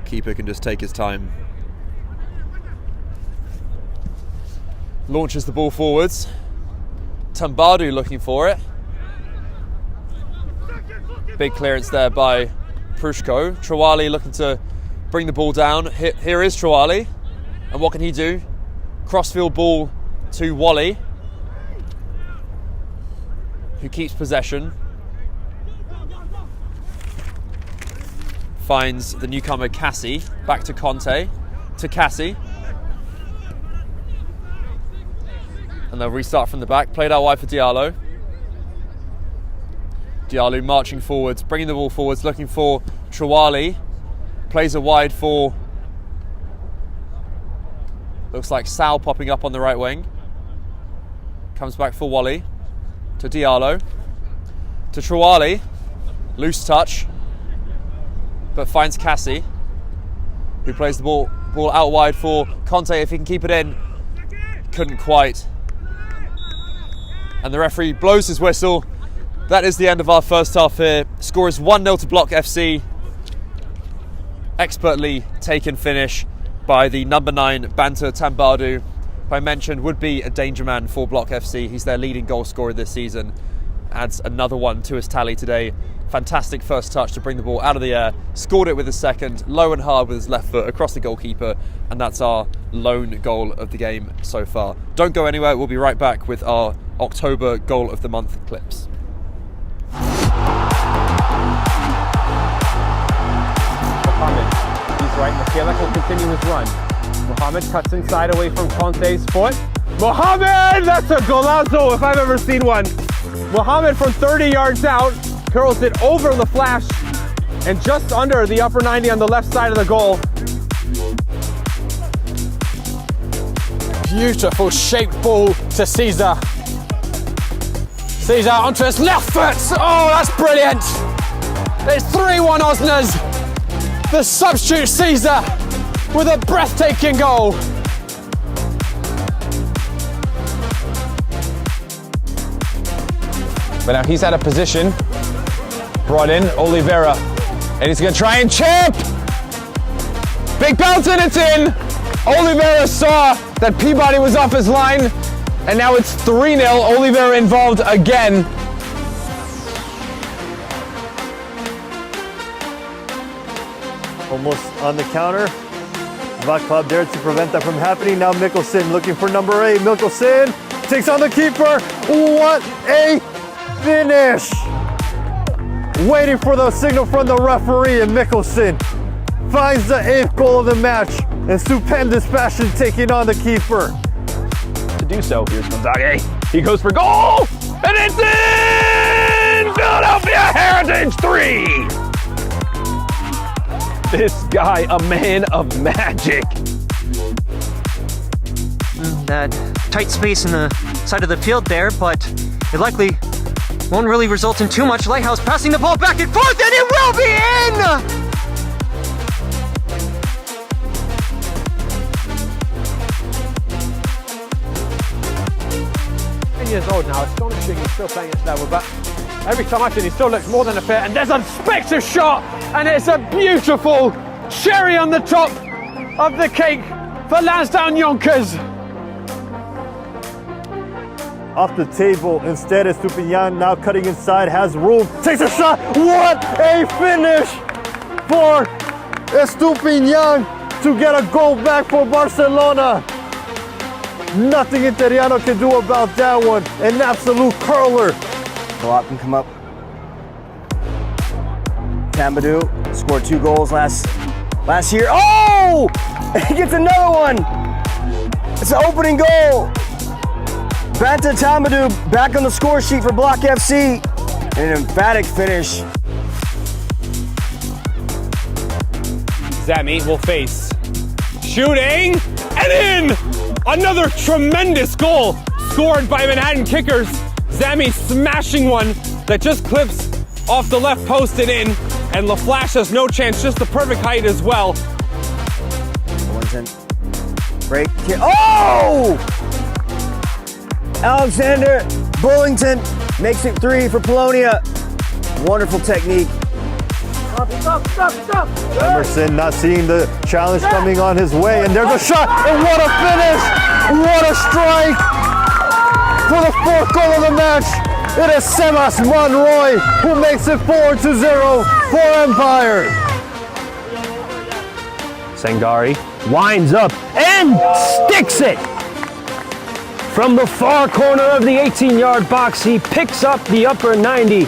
Keeper can just take his time. Launches the ball forwards. Tambadu looking for it. Big clearance there by Prushko. Trawali looking to bring the ball down. Here is Trawali. And what can he do? Crossfield ball to Wally, who keeps possession. Finds the newcomer Cassie. Back to Conte. To Cassie. And they'll restart from the back. Played out wide for Diallo. Diallo marching forwards, bringing the ball forwards, looking for Trawali. Plays a wide for... looks like Sal popping up on the right wing. Comes back for Wally. To Diallo. To Trawali. Loose touch. But finds Cassie, who plays the ball out wide for Conte. If he can keep it in, couldn't quite. And the referee blows his whistle. That is the end of our first half here. Score is 1-0 to Block FC. Expertly taken finish by the number 9 Banter Tambadu, who I mentioned would be a danger man for Block FC. He's their leading goal scorer this season. Adds another one to his tally today. Fantastic first touch to bring the ball out of the air. Scored it with his second, low and hard with his left foot across the goalkeeper. And that's our lone goal of the game so far. Don't go anywhere. We'll be right back with our October Goal of the Month clips. Mohamed, he's right. Michaelek will continue his run. Mohamed cuts inside away from Conte's foot. Mohamed! That's a golazo if I've ever seen one. Mohamed from 30 yards out curls it over the flash and just under the upper 90 on the left side of the goal. Beautiful shaped ball to Caesar. Caesar onto his left foot. Oh, that's brilliant. It's 3-1 Osners. The substitute Caesar with a breathtaking goal. But now he's out of position. Brought in Oliveira. And he's going to try and chip. Big bounce and it's in. Oliveira saw that Peabody was off his line. And now it's 3-0. Oliveira involved again. Almost on the counter. Vaclav dared to prevent that from happening. Now Mikkelsen looking for number 8. Mikkelsen takes on the keeper. What a finish! Waiting for the signal from the referee, and Mikkelsen finds the 8th goal of the match in stupendous fashion, taking on the keeper. To do so, here's Gonzaga. He goes for goal! And it's in! Philadelphia Heritage 3! This guy, a man of magic. That tight space in the side of the field there, but it likely won't really result in too much. Lighthouse passing the ball back and forth, and it will be in! 29 years old now. Astonishing he's still playing at this level, but every time I've seen he still looks more than a fit. And there's a spectre shot, and it's a beautiful cherry on the top of the cake for Lansdowne Yonkers. Off the table, instead Estupinian now cutting inside, has room, takes a shot. What a finish for Estupinian to get a goal back for Barcelona. Nothing Interiano can do about that one. An absolute curler. A lot can come up. Tambadou scored 2 goals last year. Oh! He gets another one. It's an opening goal. Banta Tambadou back on the score sheet for Block FC. And an emphatic finish. Zami will face. Shooting and in! Another tremendous goal scored by Manhattan Kickers. Zami smashing one that just clips off the left post and in. And LaFlash has no chance, just the perfect height as well. Bullington. Break. Oh! Alexander Bullington makes it 3 for Polonia. Wonderful technique. Emerson not seeing the challenge coming on his way, and there's a shot, and what a finish! What a strike! For the 4th goal of the match, it is Sebas Monroy who makes it 4-0 for Empire. Sangari winds up and sticks it. From the far corner of the 18-yard box, he picks up the upper 90.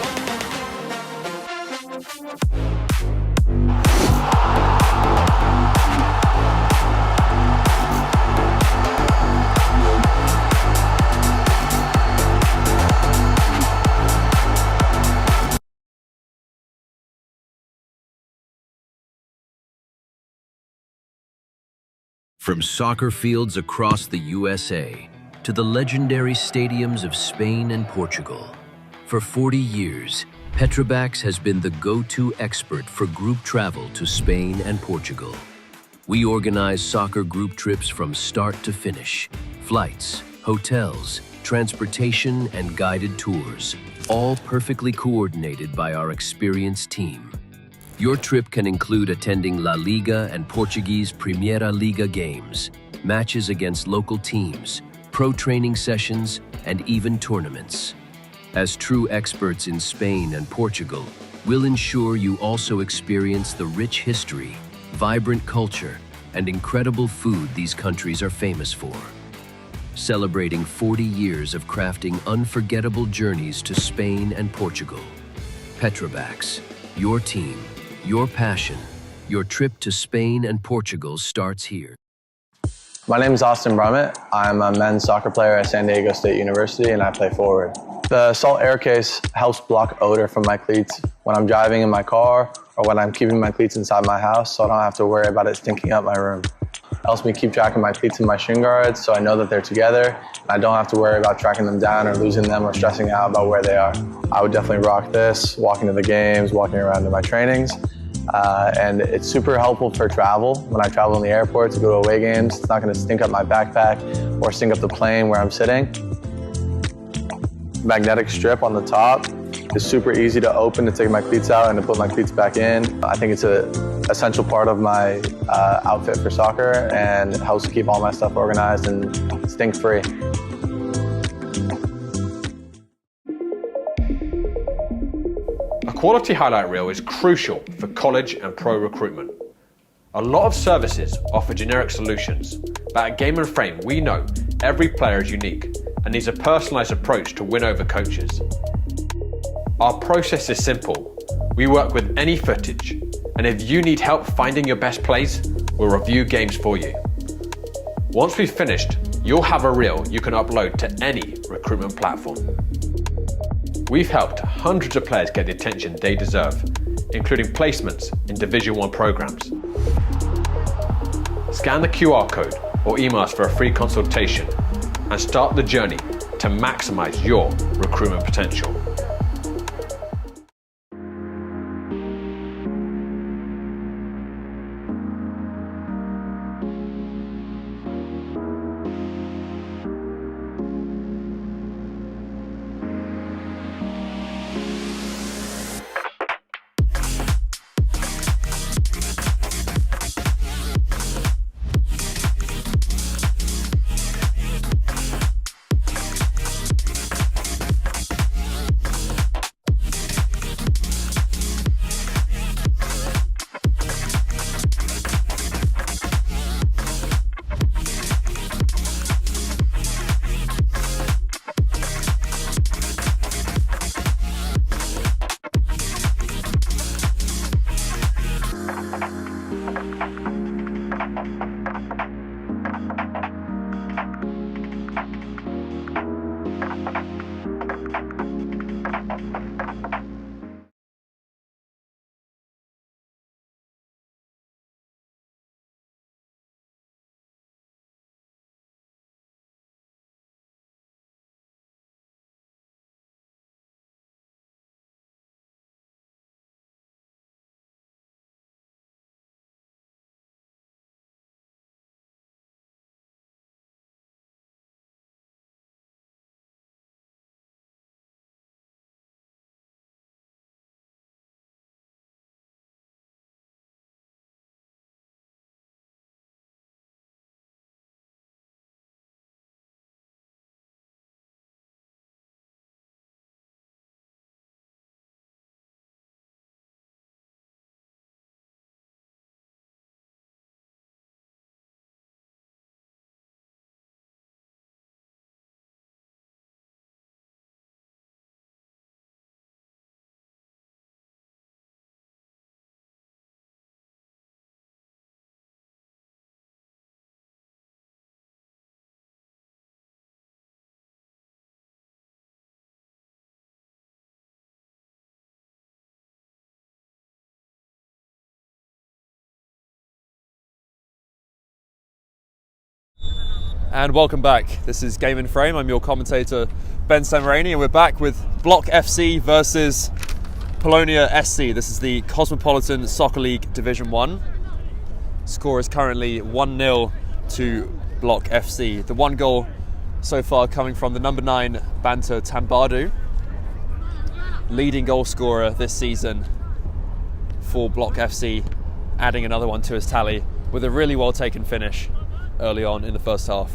From soccer fields across the USA to the legendary stadiums of Spain and Portugal, for 40 years, Petrobax has been the go-to expert for group travel to Spain and Portugal. We organize soccer group trips from start to finish, flights, hotels, transportation, and guided tours, all perfectly coordinated by our experienced team. Your trip can include attending La Liga and Portuguese Primeira Liga games, matches against local teams, pro training sessions, and even tournaments. As true experts in Spain and Portugal, we'll ensure you also experience the rich history, vibrant culture, and incredible food these countries are famous for. Celebrating 40 years of crafting unforgettable journeys to Spain and Portugal. Petrobax, your team, your passion, your trip to Spain and Portugal starts here. My name is Austin Brummett. I'm a men's soccer player at San Diego State University and I play forward. The Salt Air Case helps block odor from my cleats when I'm driving in my car or when I'm keeping my cleats inside my house so I don't have to worry about it stinking up my room. It helps me keep track of my cleats and my shin guards so I know that they're together and I don't have to worry about tracking them down or losing them or stressing out about where they are. I would definitely rock this, walking to the games, walking around to my trainings. And it's super helpful for travel. When I travel in the airport to go to away games, it's not going to stink up my backpack or stink up the plane where I'm sitting. Magnetic strip on the top is super easy to open to take my cleats out and to put my cleats back in. I think it's an essential part of my outfit for soccer and it helps keep all my stuff organized and stink-free. A quality highlight reel is crucial for college and pro recruitment. A lot of services offer generic solutions, but at Game & Frame we know every player is unique and needs a personalised approach to win over coaches. Our process is simple. We work with any footage, and if you need help finding your best plays, we'll review games for you. Once we've finished, you'll have a reel you can upload to any recruitment platform. We've helped hundreds of players get the attention they deserve, including placements in Division 1 programs. Scan the QR code or email us for a free consultation and start the journey to maximize your recruitment potential. And welcome back. This is Game in Frame. I'm your commentator, Ben Samarani, and we're back with Block FC versus Polonia SC. This is the Cosmopolitan Soccer League Division 1. Score is currently 1-0 to Block FC. The one goal so far coming from the number 9 Banta Tambadu, leading goal scorer this season for Block FC, adding another one to his tally with a really well taken finish early on in the first half.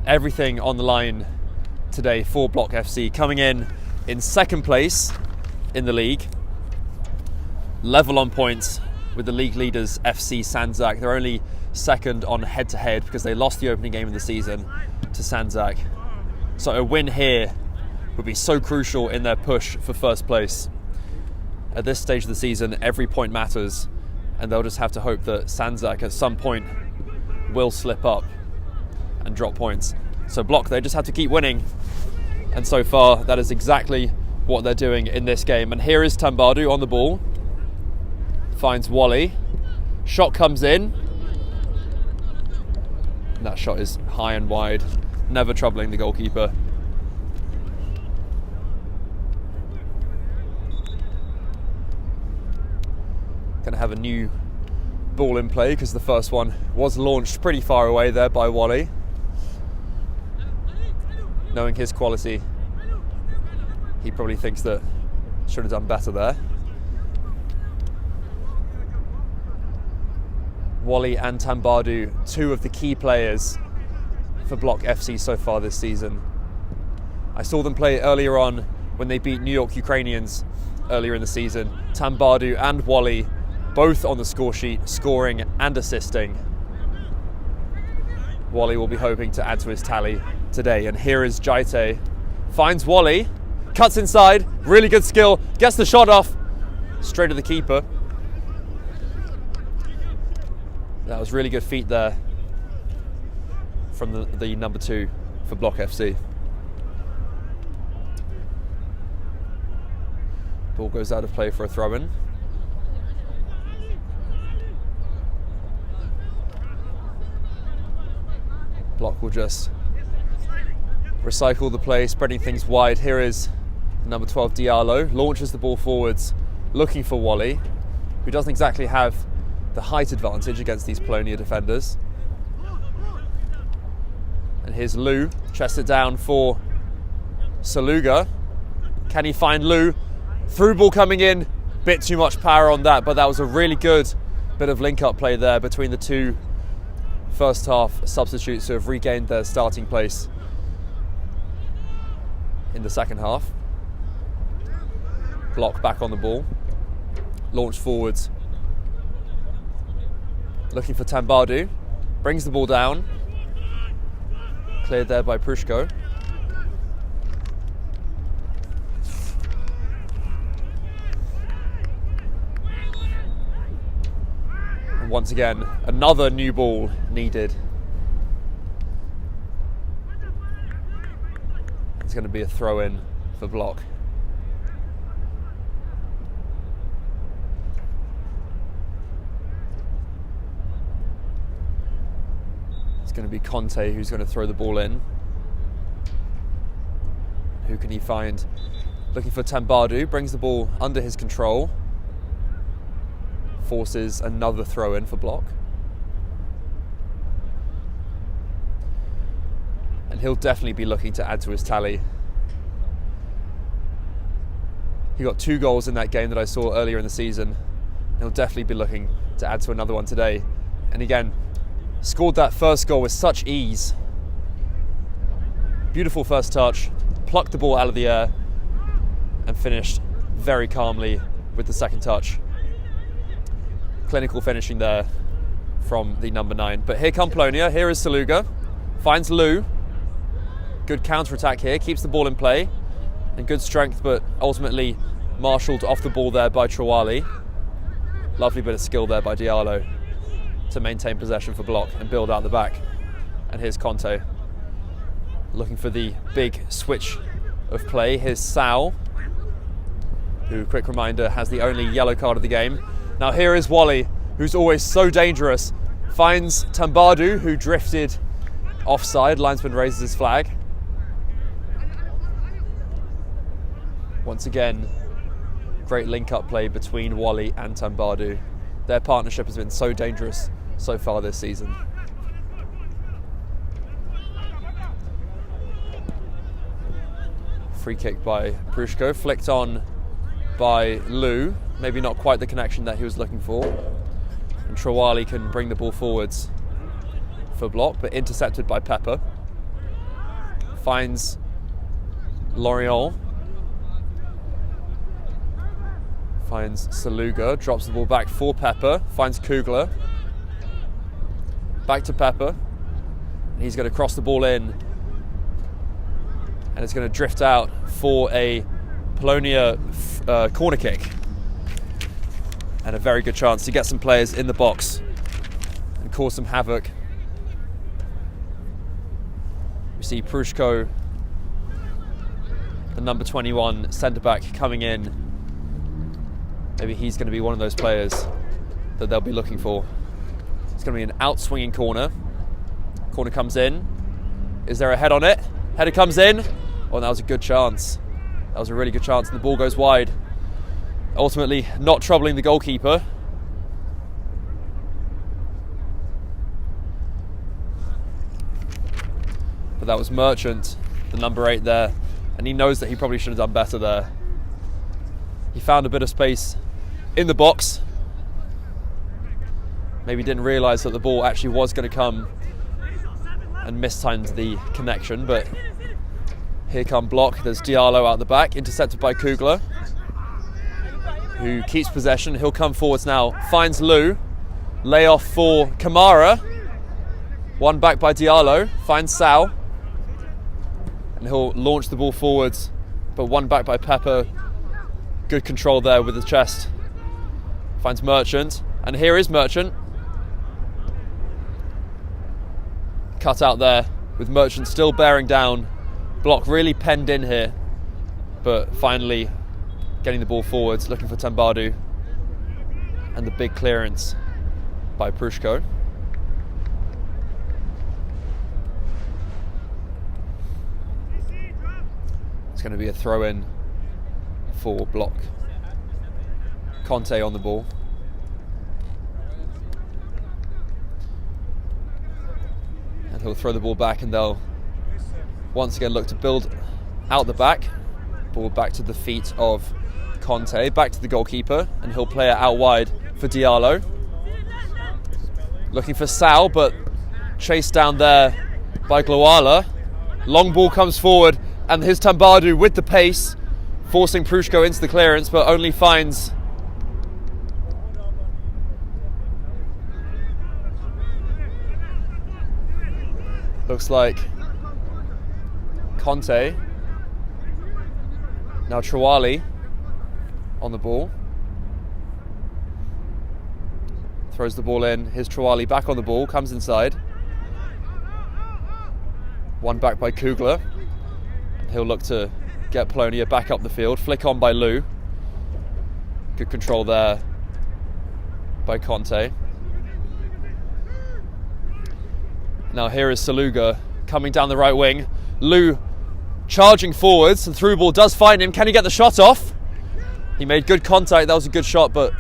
Everything on the line today for Block FC, coming in second place in the league, level on points with the league leaders FC Sandzak. They're only second on head-to-head because they lost the opening game of the season to Sandzak. So a win here would be so crucial in their push for first place. At this stage of the season, every point matters, and they'll just have to hope that Sandzak at some point will slip up and drop points. So Block, they just have to keep winning, and so far that is exactly what they're doing in this game. And here is Tambadu on the ball, finds Wally, shot comes in, and that shot is high and wide, never troubling the goalkeeper. Going to have a new ball in play because the first one was launched pretty far away there by Wally. Knowing his quality, he probably thinks that should have done better there. Wally and Tambadu, two of the key players for Block FC so far this season. I saw them play earlier on when they beat New York Ukrainians earlier in the season. Tambadu and Wally both on the score sheet, scoring and assisting. Wally will be hoping to add to his tally today. And here is Jaite, finds Wally, cuts inside, really good skill, gets the shot off, straight to the keeper. That was really good feet there from the number 2 for Block FC. Ball goes out of play for a throw-in. Block will just recycle the play, spreading things wide. Here is number 12 Diallo, launches the ball forwards, looking for Wally, who doesn't exactly have the height advantage against these Polonia defenders. And here's Lou, chests it down for Saluga. Can he find Lou? Through ball coming in, bit too much power on that, but that was a really good bit of link-up play there between the two first half substitutes who have regained their starting place in the second half. Block back on the ball, launch forwards, looking for Tambadu, brings the ball down, cleared there by Prushko. And once again, another new ball needed. It's going to be a throw-in for Block. It's going to be Conte who's going to throw the ball in. Who can he find? Looking for Tambadu, brings the ball under his control. Forces another throw-in for Block. And he'll definitely be looking to add to his tally. He got 2 goals in that game that I saw earlier in the season. He'll definitely be looking to add to another one today. And again, scored that first goal with such ease. Beautiful first touch, plucked the ball out of the air and finished very calmly with the second touch. Clinical finishing there from the number 9. But here come Polonia, here is Saluga, finds Lou. Good counter-attack here, keeps the ball in play. And good strength, but ultimately marshalled off the ball there by Trawali. Lovely bit of skill there by Diallo to maintain possession for Block and build out the back. And here's Conte, looking for the big switch of play. Here's Sal, who, quick reminder, has the only yellow card of the game. Now here is Wally, who's always so dangerous, finds Tambadu, who drifted offside. Linesman raises his flag. Once again, great link-up play between Wally and Tambadu. Their partnership has been so dangerous so far this season. Free kick by Prushko, flicked on by Lou. Maybe not quite the connection that he was looking for. And Trawali can bring the ball forwards for Block, but intercepted by Pepper. Finds Lorient. Finds Saluga, drops the ball back for Pepper, finds Kugler. Back to Pepper. And he's going to cross the ball in. And it's going to drift out for a Polonia corner kick. And a very good chance to get some players in the box and cause some havoc. We see Prushko, the number 21 centre-back, coming in. Maybe he's going to be one of those players that they'll be looking for. It's going to be an out-swinging corner. Corner comes in. Is there a head on it? Header comes in. Oh, that was a good chance. That was a really good chance, and the ball goes wide. Ultimately, not troubling the goalkeeper. But that was Merchant, the number 8 there, and he knows that he probably should have done better there. He found a bit of space in the box. Maybe didn't realise that the ball actually was going to come and mistimed the connection, but here come Block. There's Diallo out the back, intercepted by Kugler, who keeps possession. He'll come forwards now, finds Lou, lay off for Kamara, one back by Diallo, finds Sal, and he'll launch the ball forwards, but one back by Pepper. Good control there with the chest. Finds Merchant, and here is Merchant. Cut out there with Merchant still bearing down. Block really penned in here, but finally getting the ball forwards, looking for Tambadu, and the big clearance by Prushko. It's going to be a throw-in for Block. Conte on the ball. And he'll throw the ball back, and they'll once again look to build out the back. Ball back to the feet of Conte, back to the goalkeeper, and he'll play it out wide for Diallo. Looking for Sal, but chased down there by Glawala. Long ball comes forward, and here's Tambadu with the pace, forcing Prushko into the clearance, but only finds looks like Conte. Now Trawali on the ball. Throws the ball in. Here's Trawali back on the ball, comes inside. One back by Kugler. He'll look to get Polonia back up the field. Flick on by Lou. Good control there by Conte. Now here is Saluga coming down the right wing. Lou charging forwards. The through ball does find him. Can he get the shot off? He made good contact. That was a good shot, but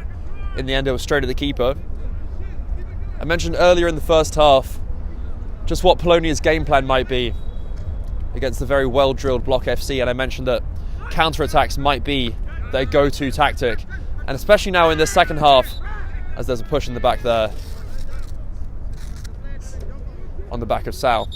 in the end it was straight at the keeper. I mentioned earlier in the first half just what Polonia's game plan might be against the very well-drilled Block FC, and I mentioned that counter-attacks might be their go-to tactic, and especially now in the second half, as there's a push in the back there on the back of Sal.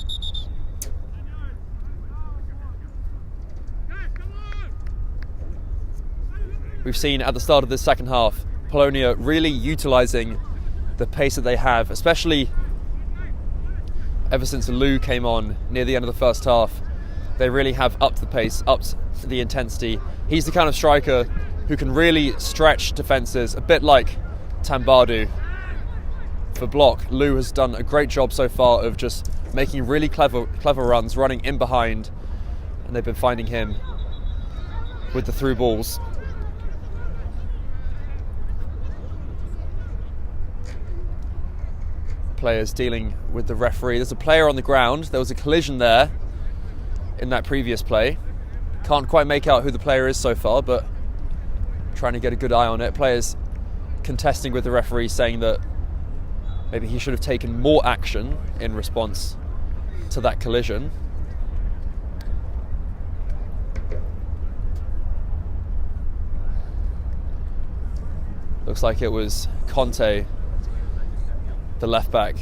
We've seen at the start of this second half Polonia really utilising the pace that they have, especially ever since Lou came on near the end of the first half. They really have upped the pace, upped the intensity. He's the kind of striker who can really stretch defences, a bit like Tambadu. For Block, Lou has done a great job so far of just making really clever runs, running in behind, and they've been finding him with the through balls. players dealing with the referee. There's a player on the ground. There was a collision there in that previous play. Can't quite make out who the player is so far, but trying to get a good eye on it. Players contesting with the referee, saying that maybe he should have taken more action in response to that collision. Looks like it was Conte, the left back,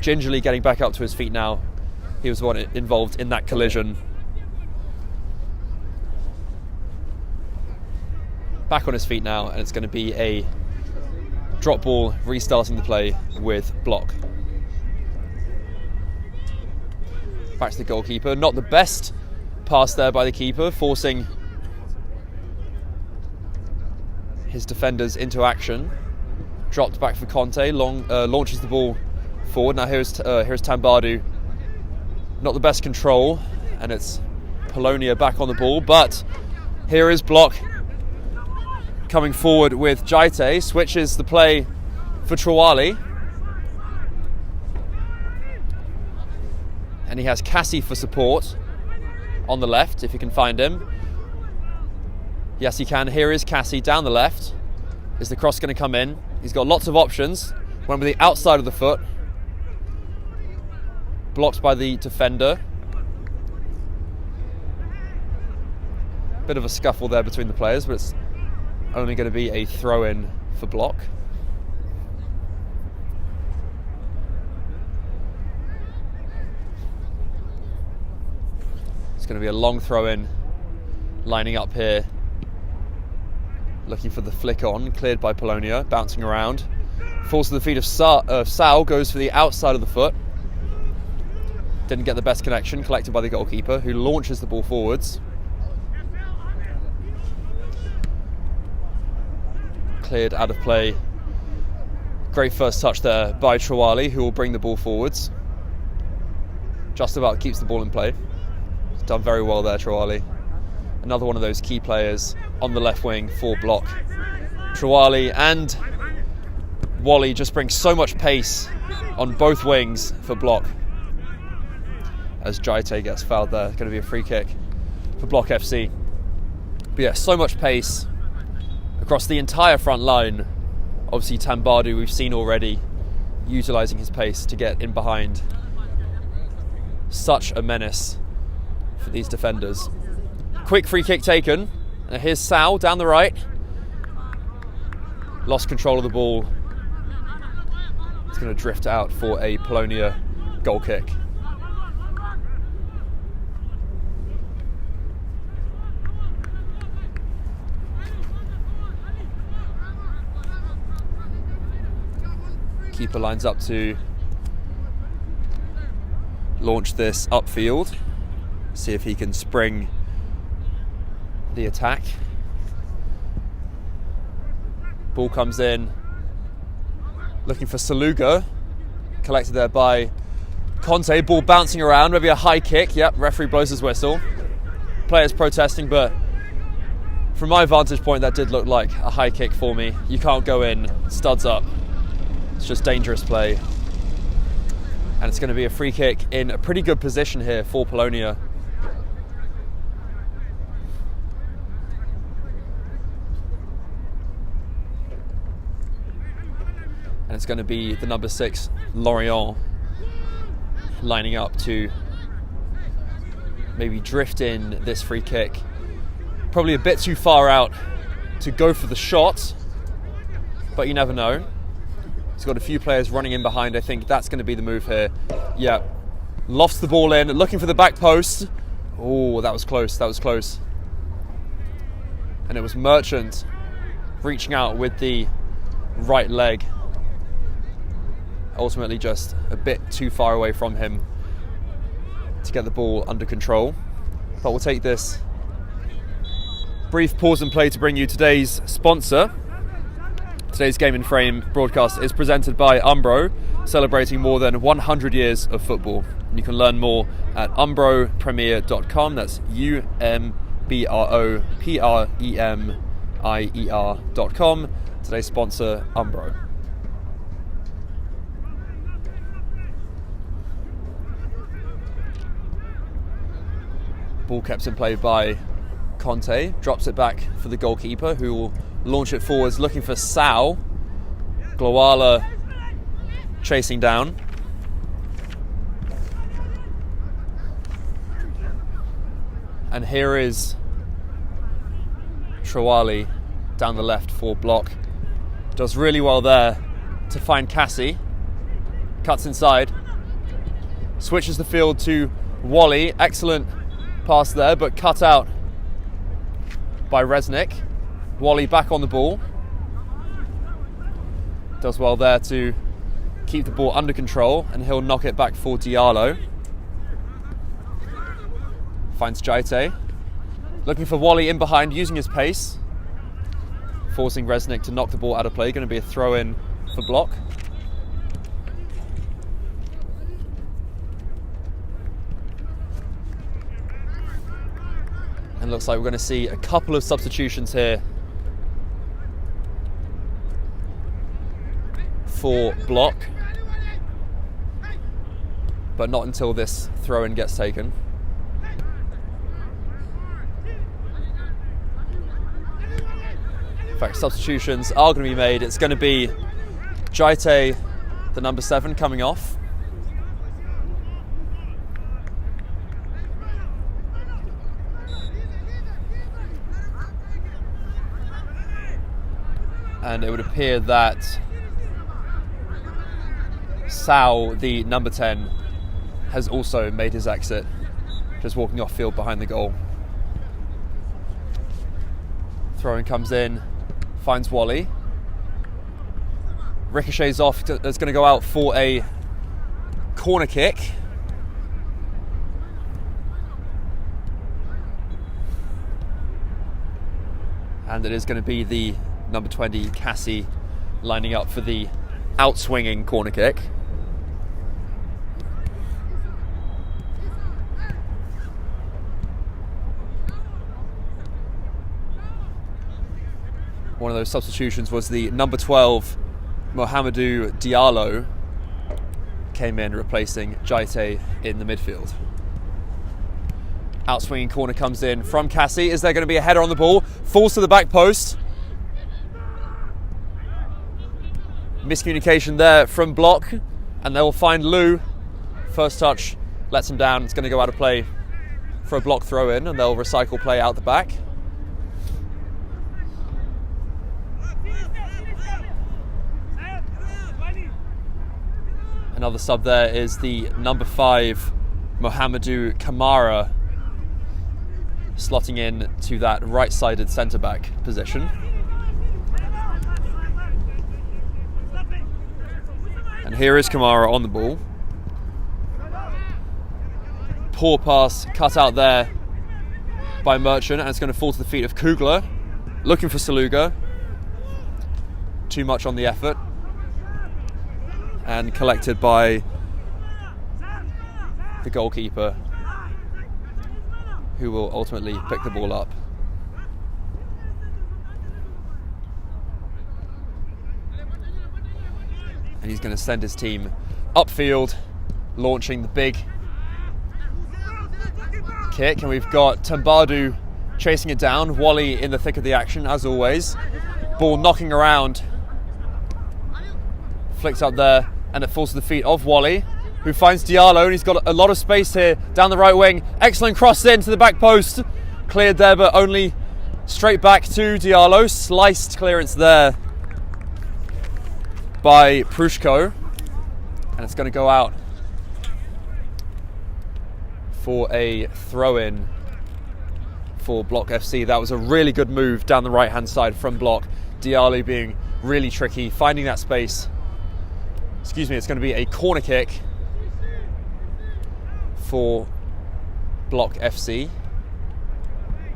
gingerly getting back up to his feet now. He was the one involved in that collision. Back on his feet now, and it's going to be a drop ball, restarting the play with block. Back to the goalkeeper. Not the best pass there by the keeper, forcing his defenders into action. Dropped back for Conte, launches the ball forward. Now here's Tambadu. Not the best control, and it's Polonia back on the ball, but here is Block coming forward with Jaite, switches the play for Trawali. And he has Cassie for support on the left, if he can find him. Yes, he can. Here is Cassie down the left. Is the cross going to come in? He's got lots of options. Went with the outside of the foot. Blocked by the defender. Bit of a scuffle there between the players, but it's only going to be a throw-in for Block. It's going to be a long throw-in, lining up here. Looking for the flick on, cleared by Polonia, bouncing around. Falls to the feet of Sal, goes for the outside of the foot. Didn't get the best connection, collected by the goalkeeper, who launches the ball forwards. Cleared out of play. Great first touch there by Trawali, who will bring the ball forwards. Just about keeps the ball in play. He's done very well there, Trawali. Another one of those key players on the left wing for Block. Trawali and Wally just bring so much pace on both wings for Block. As Jaite gets fouled there, it's going to be a free kick for Block FC. But yeah, so much pace across the entire front line. Obviously Tambadu, we've seen already, utilising his pace to get in behind. Such a menace for these defenders. Quick free kick taken. And here's Sal down the right. Lost control of the ball. It's going to drift out for a Polonia goal kick. Keeper lines up to launch this upfield. See if he can spring the attack. Ball comes in. Looking for Saluga. Collected there by Conte. Ball bouncing around. Maybe a high kick. Yep, referee blows his whistle. Players protesting, but from my vantage point, that did look like a high kick for me. You can't go in studs up. It's just dangerous play. And it's going to be a free kick in a pretty good position here for Polonia. And it's going to be the number 6, Lorient, lining up to maybe drift in this free kick. Probably a bit too far out to go for the shot, but you never know. He's got a few players running in behind. I think that's going to be the move here. Yeah, lofts the ball in, looking for the back post. Oh, that was close, that was close. And it was Merchant reaching out with the right leg. Ultimately just a bit too far away from him to get the ball under control. But we'll take this brief pause and play to bring you today's sponsor. Today's Game in Frame broadcast is presented by Umbro, celebrating more than 100 years of football. You can learn more at umbropremier.com. That's UMBROPREMIER.com. Today's sponsor, Umbro. Ball kept in play by Conte, drops it back for the goalkeeper, who will launch it forwards, looking for Sao. Glowala chasing down. And here is Trawali down the left for block. Does really well there to find Cassie. Cuts inside. Switches the field to Wally. Excellent pass there, but cut out by Resnick. Wally back on the ball. Does well there to keep the ball under control, and he'll knock it back for Diallo. Finds Jaite. Looking for Wally in behind, using his pace. Forcing Resnick to knock the ball out of play. Going to be a throw in for block. And looks like we're going to see a couple of substitutions here for block. But not until this throw in gets taken. In fact, substitutions are going to be made. It's going to be Jaite, the number 7, coming off. And it would appear that Sao, the number 10, has also made his exit, just walking off field behind the goal. Throw-in comes in, finds Wally. Ricochets off, it's going to go out for a corner kick. And it is going to be the number 20, Cassie, lining up for the outswinging corner kick. One of those substitutions was the number 12, Mohamedou Diallo, came in replacing Jaite in the midfield. Outswinging corner comes in from Cassie. Is there going to be a header on the ball? Falls to the back post. Miscommunication there from block, and they will find Lou. First touch lets him down. It's going to go out of play for a block throw in, and they'll recycle play out the back. Another sub there is the number 5, Mohamedou Kamara, slotting in to that right-sided centre-back position. And here is Kamara on the ball. Poor pass cut out there by Merchant, and it's going to fall to the feet of Kugler. Looking for Saluga. Too much on the effort. And collected by the goalkeeper, who will ultimately pick the ball up. And he's going to send his team upfield, launching the big kick. And we've got Tambadu chasing it down. Wally in the thick of the action, as always. Ball knocking around. Flicks up there, and it falls to the feet of Wally, who finds Diallo, and he's got a lot of space here down the right wing. Excellent cross in to the back post. Cleared there, but only straight back to Diallo. Sliced clearance there by Prushko, and it's going to go out for a throw-in for Block FC. That was a really good move down the right-hand side from Block. Diallo being really tricky, finding that space. Excuse me, it's going to be a corner kick for Block FC.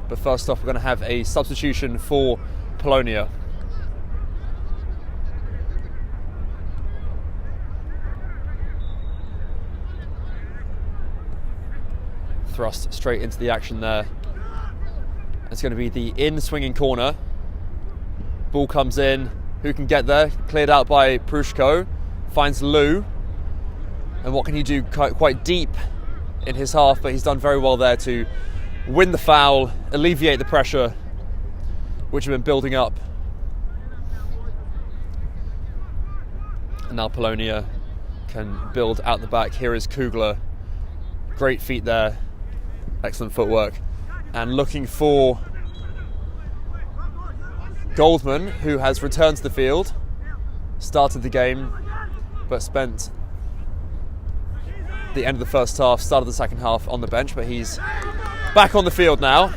But first off, we're going to have a substitution for Polonia. Thrust straight into the action there. It's going to be the in-swinging corner. Ball comes in. Who can get there? Cleared out by Prushko. Finds Lou. And what can he do? Quite deep in his half, but he's done very well there to win the foul, alleviate the pressure which have been building up. And now Polonia can build out the back. Here is Kugler. Great feet there. Excellent footwork. And looking for Goldman, who has returned to the field. Started the game, but spent the end of the first half, started the second half on the bench, but he's back on the field now.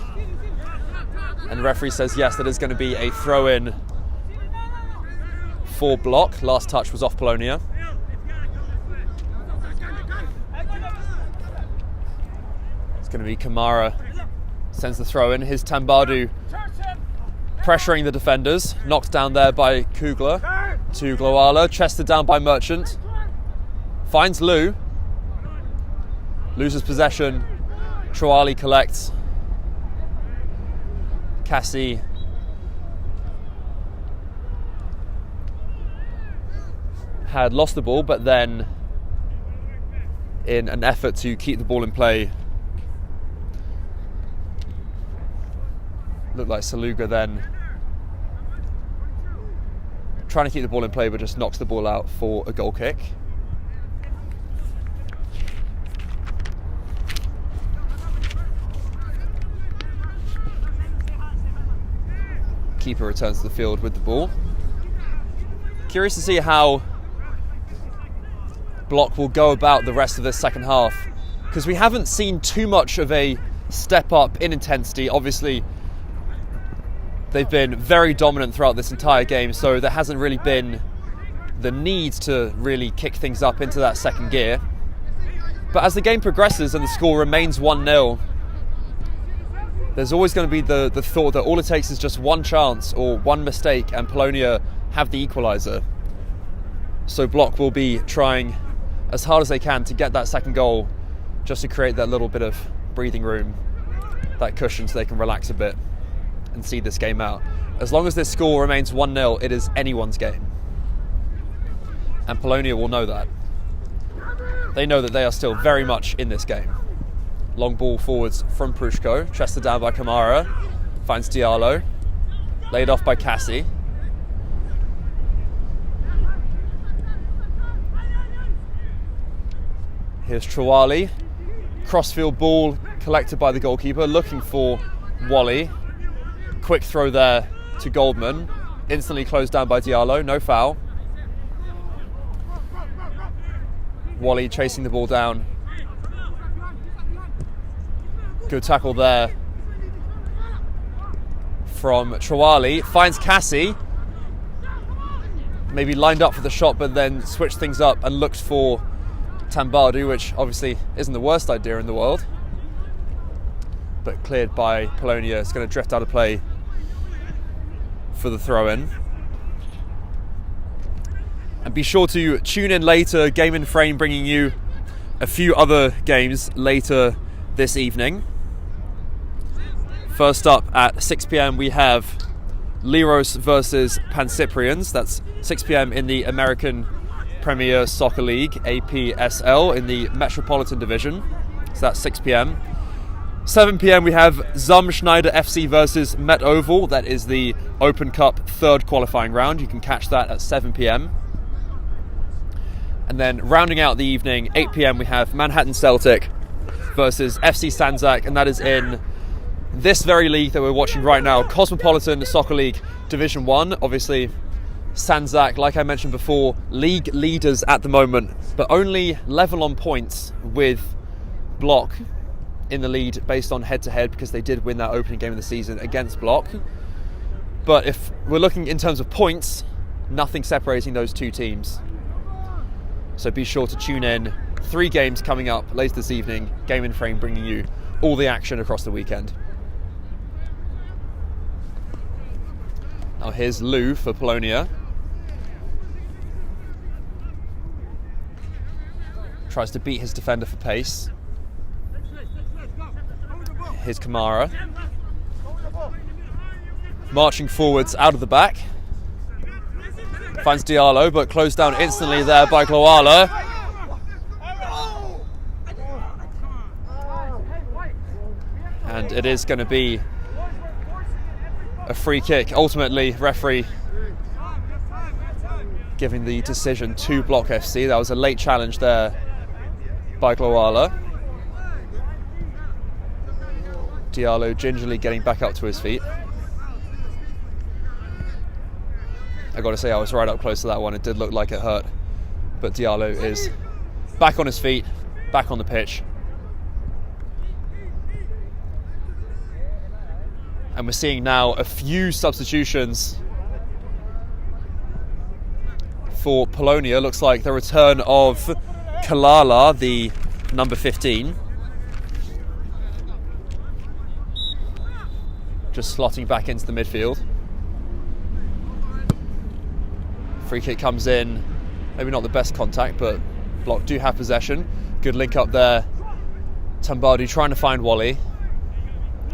And the referee says yes, that is going to be a throw-in for Block. Last touch was off Polonia. It's going to be Kamara. Sends the throw-in. Here's Tambadu pressuring the defenders. Knocked down there by Kugler to Gloala. Chested down by Merchant. Finds Lou. Loses possession. Troali collects. Cassie had lost the ball, but then in an effort to keep the ball in play, looked like Saluga then trying to keep the ball in play, but just knocks the ball out for a goal kick. Keeper returns to the field with the ball. Curious to see how Block will go about the rest of this second half, because we haven't seen too much of a step up in intensity. Obviously, they've been very dominant throughout this entire game, so there hasn't really been the need to really kick things up into that second gear. But as the game progresses and the score remains 1-0, there's always going to be the thought that all it takes is just one chance or one mistake and Polonia have the equaliser. So Block will be trying as hard as they can to get that second goal, just to create that little bit of breathing room, that cushion, so they can relax a bit and see this game out. As long as this score remains 1-0, it is anyone's game. And Polonia will know that. They know that they are still very much in this game. Long ball forwards from Prushko, chested down by Kamara, finds Diallo, laid off by Cassie. Here's Troali, crossfield ball collected by the goalkeeper, looking for Wally. Quick throw there to Goldman, instantly closed down by Diallo, no foul. Wally chasing the ball down. Good tackle there from Troali. Finds Cassie. Maybe lined up for the shot, but then switched things up and looked for Tambadu, which obviously isn't the worst idea in the world. But cleared by Polonia. It's going to drift out of play for the throw-in. And be sure to tune in later. Game in Frame bringing you a few other games later this evening. First up at 6 p.m. we have Leros versus Pancyprians. That's 6 p.m. in the American Premier Soccer League, APSL, in the Metropolitan Division. So that's 6 p.m. 7 p.m. we have Schneider FC versus Met Oval. That is the Open Cup third qualifying round. You can catch that at 7 p.m. And then rounding out the evening, 8 p.m. we have Manhattan Celtic versus FC Sanzak, and that is in this very league that we're watching right now, Cosmopolitan Soccer League Division 1. Obviously, Sanzak, like I mentioned before, league leaders at the moment, but only level on points with Block in the lead based on head-to-head, because they did win that opening game of the season against Block. But if we're looking in terms of points, nothing separating those two teams. So be sure to tune in. 3 games coming up later this evening. Game in Frame bringing you all the action across the weekend. Now here's Lou for Polonia. Tries to beat his defender for pace. Here's Kamara. Marching forwards out of the back. Finds Diallo, but closed down instantly there by Gloala. And and it is going to be a free kick. Ultimately, referee giving the decision to Block FC. That was a late challenge there by Glowala. Diallo gingerly getting back up to his feet. I got to say, I was right up close to that one. It did look like it hurt, but Diallo is back on his feet, back on the pitch. And we're seeing now a few substitutions for Polonia. Looks like the return of Kalala, the number 15. Just slotting back into the midfield. Free kick comes in. Maybe not the best contact, but Block do have possession. Good link up there. Tambadi trying to find Wally.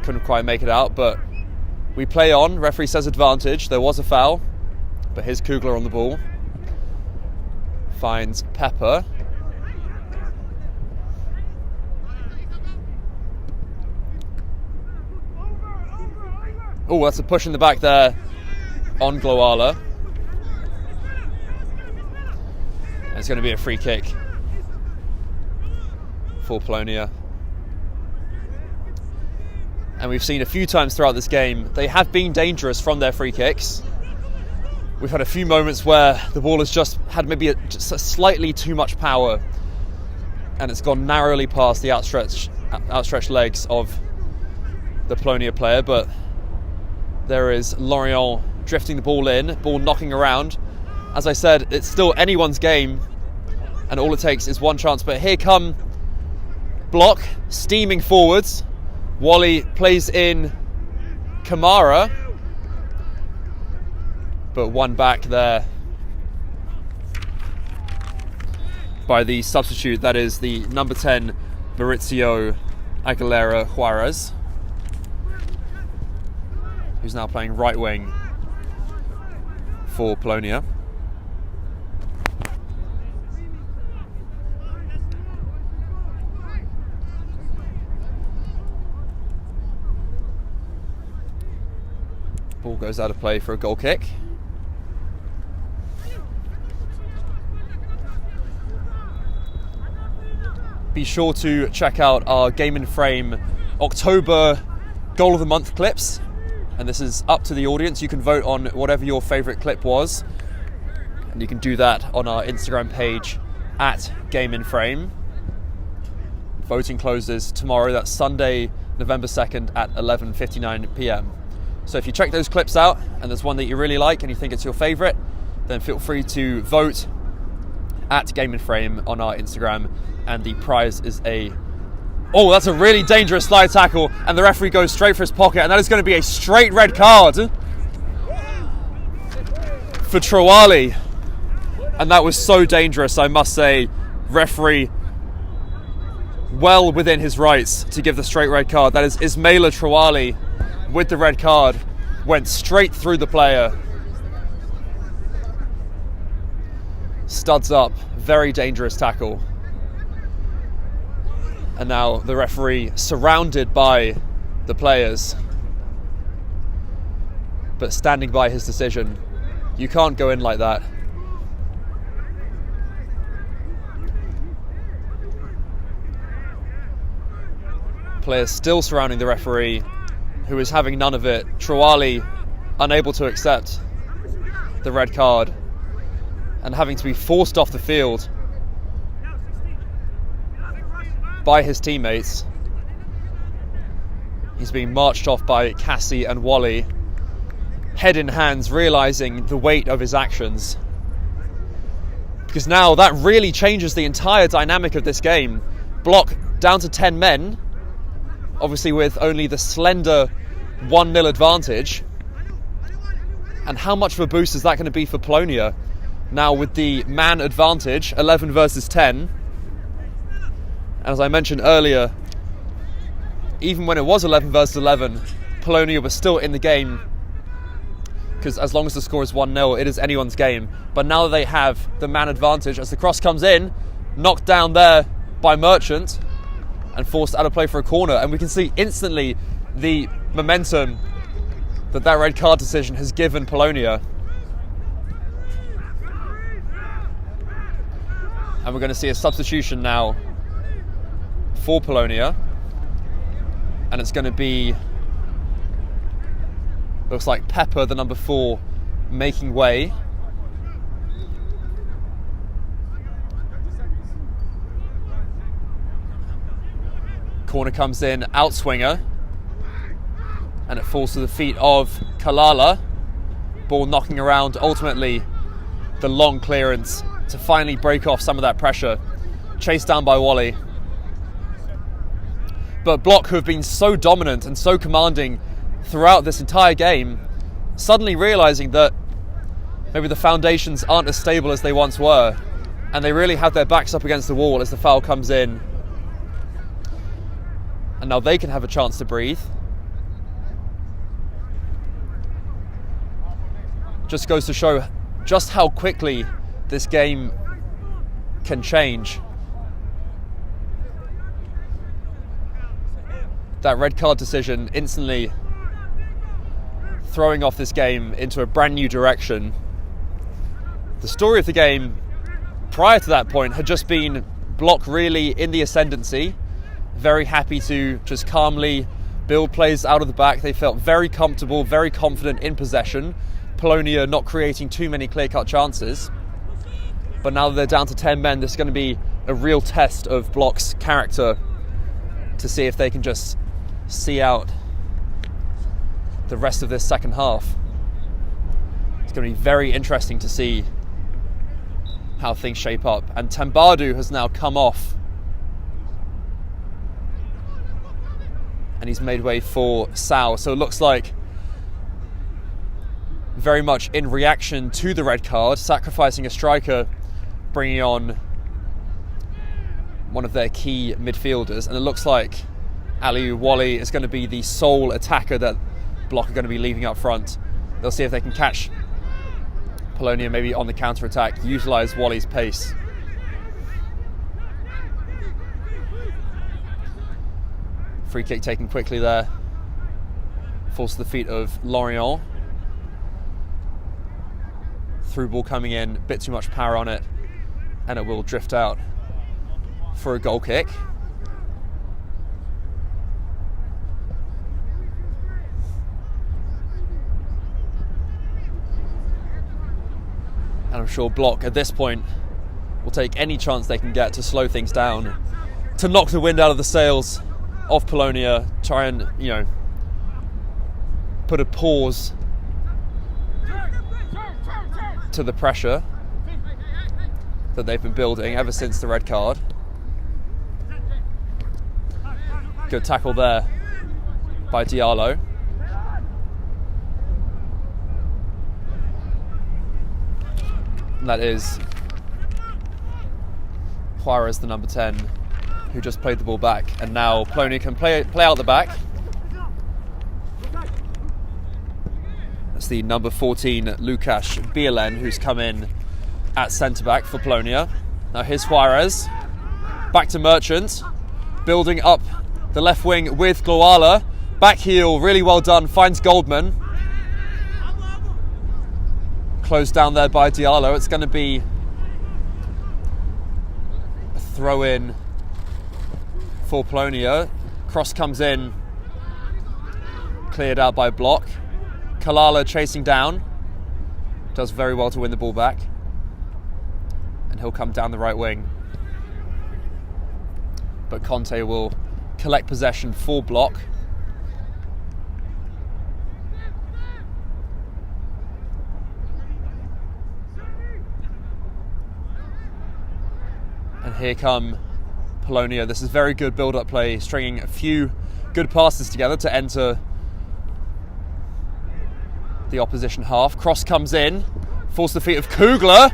Couldn't quite make it out, but we play on. Referee says advantage. There was a foul, but here's Kugler on the ball. Finds Pepper. Oh, that's a push in the back there on Glowala. It's going to be a free kick for Polonia. And we've seen a few times throughout this game, they have been dangerous from their free kicks. We've had a few moments where the ball has just had maybe just slightly too much power, and it's gone narrowly past the outstretched legs of the Polonia player. But there is Lorient drifting the ball in, ball knocking around. As I said, it's still anyone's game, and all it takes is one chance. But here come Block, steaming forwards. Wally plays in Kamara, but one back there by the substitute. That is the number 10, Maurizio Aguilera Juarez, who's now playing right wing for Polonia. Ball goes out of play for a goal kick. Be sure to check out our Game in Frame October Goal of the Month clips. And this is up to the audience. You can vote on whatever your favourite clip was. And you can do that on our Instagram page at Game in Frame. Voting closes tomorrow. That's Sunday, November 2nd at 11:59 p.m. So if you check those clips out and there's one that you really like and you think it's your favourite, then feel free to vote at Game in Frame on our Instagram, and the prize is oh, that's a really dangerous slide tackle, and the referee goes straight for his pocket, and that is going to be a straight red card for Trawali. And that was so dangerous, I must say. Referee well within his rights to give the straight red card. That is Ismaila Trawali with the red card, went straight through the player. Studs up, very dangerous tackle. And now the referee surrounded by the players, but standing by his decision. You can't go in like that. Players still surrounding the referee, who is having none of it. Trawali unable to accept the red card and having to be forced off the field by his teammates. He's being marched off by Cassie and Wally, head in hands, realising the weight of his actions. Because now that really changes the entire dynamic of this game. Block down to 10 men, obviously with only the slender 1-0 advantage. And how much of a boost is that going to be for Polonia? Now with the man advantage, 11 versus 10. And as I mentioned earlier, even when it was 11 versus 11, Polonia was still in the game, because as long as the score is 1-0, it is anyone's game. But now that they have the man advantage, as the cross comes in, knocked down there by Merchant, and forced out of play for a corner. And we can see instantly the momentum that red card decision has given Polonia. And we're going to see a substitution now for Polonia. And it's going to be, looks like Pepper, the number 4, making way. Corner comes in, outswinger. And it falls to the feet of Kalala. Ball knocking around, ultimately the long clearance to finally break off some of that pressure. Chased down by Wally. But Block, who have been so dominant and so commanding throughout this entire game, suddenly realizing that maybe the foundations aren't as stable as they once were, and they really have their backs up against the wall as the foul comes in. And now they can have a chance to breathe. Just goes to show just how quickly this game can change. That red card decision instantly throwing off this game into a brand new direction. The story of the game prior to that point had just been Block really in the ascendancy, very happy to just calmly build plays out of the back. They felt very comfortable, very confident in possession. Polonia not creating too many clear-cut chances. But now that they're down to 10 men, this is going to be a real test of Block's character to see if they can just see out the rest of this second half. It's going to be very interesting to see how things shape up. And Tambadu has now come off. And he's made way for Sao. So it looks like very much in reaction to the red card, sacrificing a striker, bringing on one of their key midfielders. And it looks like Aliou Wally is going to be the sole attacker that Block are going to be leaving up front. They'll see if they can catch Polonia maybe on the counter-attack, utilise Wally's pace. Free kick taken quickly there. Falls to the feet of Lorient. Through ball coming in, a bit too much power on it, and it will drift out for a goal kick. And I'm sure Block at this point will take any chance they can get to slow things down, to knock the wind out of the sails of Polonia, try and, put a pause to the pressure that they've been building ever since the red card. Good tackle there by Diallo. And that is Juarez, the number 10, who just played the ball back. And now Polonia can play out the back. That's the number 14, Lukasz Bielen, who's come in at centre-back for Polonia. Now here's Juarez. Back to Merchant. Building up the left wing with Gloala. Back heel, really well done. Finds Goldman. Closed down there by Diallo. It's going to be a throw-in for Polonia. Cross comes in. Cleared out by Block. Kalala chasing down. Does very well to win the ball back. And he'll come down the right wing. But Conte will collect possession for Block. And here come Polonia. This is very good build-up play, stringing a few good passes together to enter the opposition half. Cross comes in, falls to the feet of Kugler.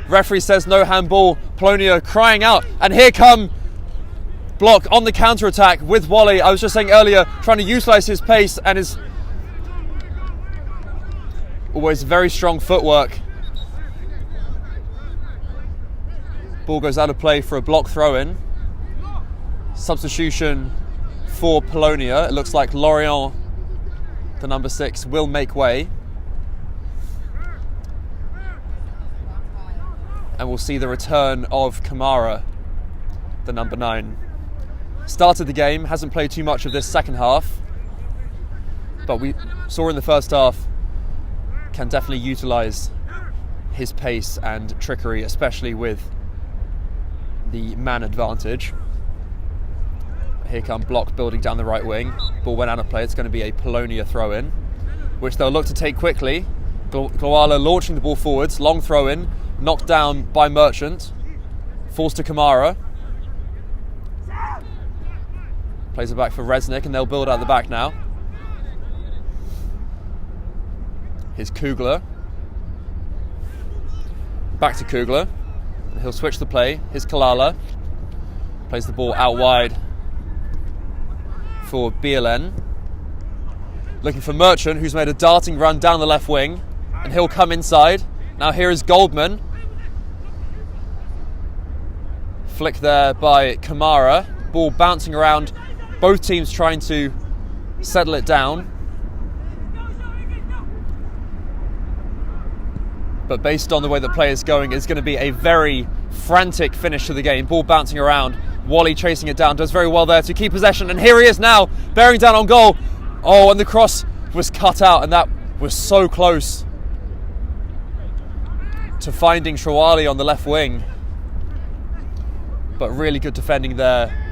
Referee says no handball. Polonia crying out, and here come Block on the counter-attack with Wally. I was just saying earlier, trying to utilise his pace and his always very strong footwork. Ball goes out of play for a Block throw-in. Substitution for Polonia. It looks like Lorient, the number 6, will make way. And we'll see the return of Kamara, the number 9. Started the game, hasn't played too much of this second half, but we saw in the first half can definitely utilise his pace and trickery, especially with the man advantage. Here come Block building down the right wing. Ball went out of play. It's going to be a Polonia throw-in, which they'll look to take quickly. Glowala launching the ball forwards. Long throw-in, knocked down by Merchant. Falls to Kamara. Plays it back for Resnick, and they'll build out the back now. Here's Kugler. Back to Kugler. And he'll switch the play. Here's Kalala. Plays the ball out wide for Bielen. Looking for Merchant, who's made a darting run down the left wing. And he'll come inside. Now here is Goldman. Flick there by Kamara. Ball bouncing around. Both teams trying to settle it down. But based on the way the play is going, it's going to be a very frantic finish to the game. Ball bouncing around. Wally chasing it down. Does very well there to keep possession. And here he is now, bearing down on goal. Oh, and the cross was cut out. And that was so close to finding Shawali on the left wing. But really good defending there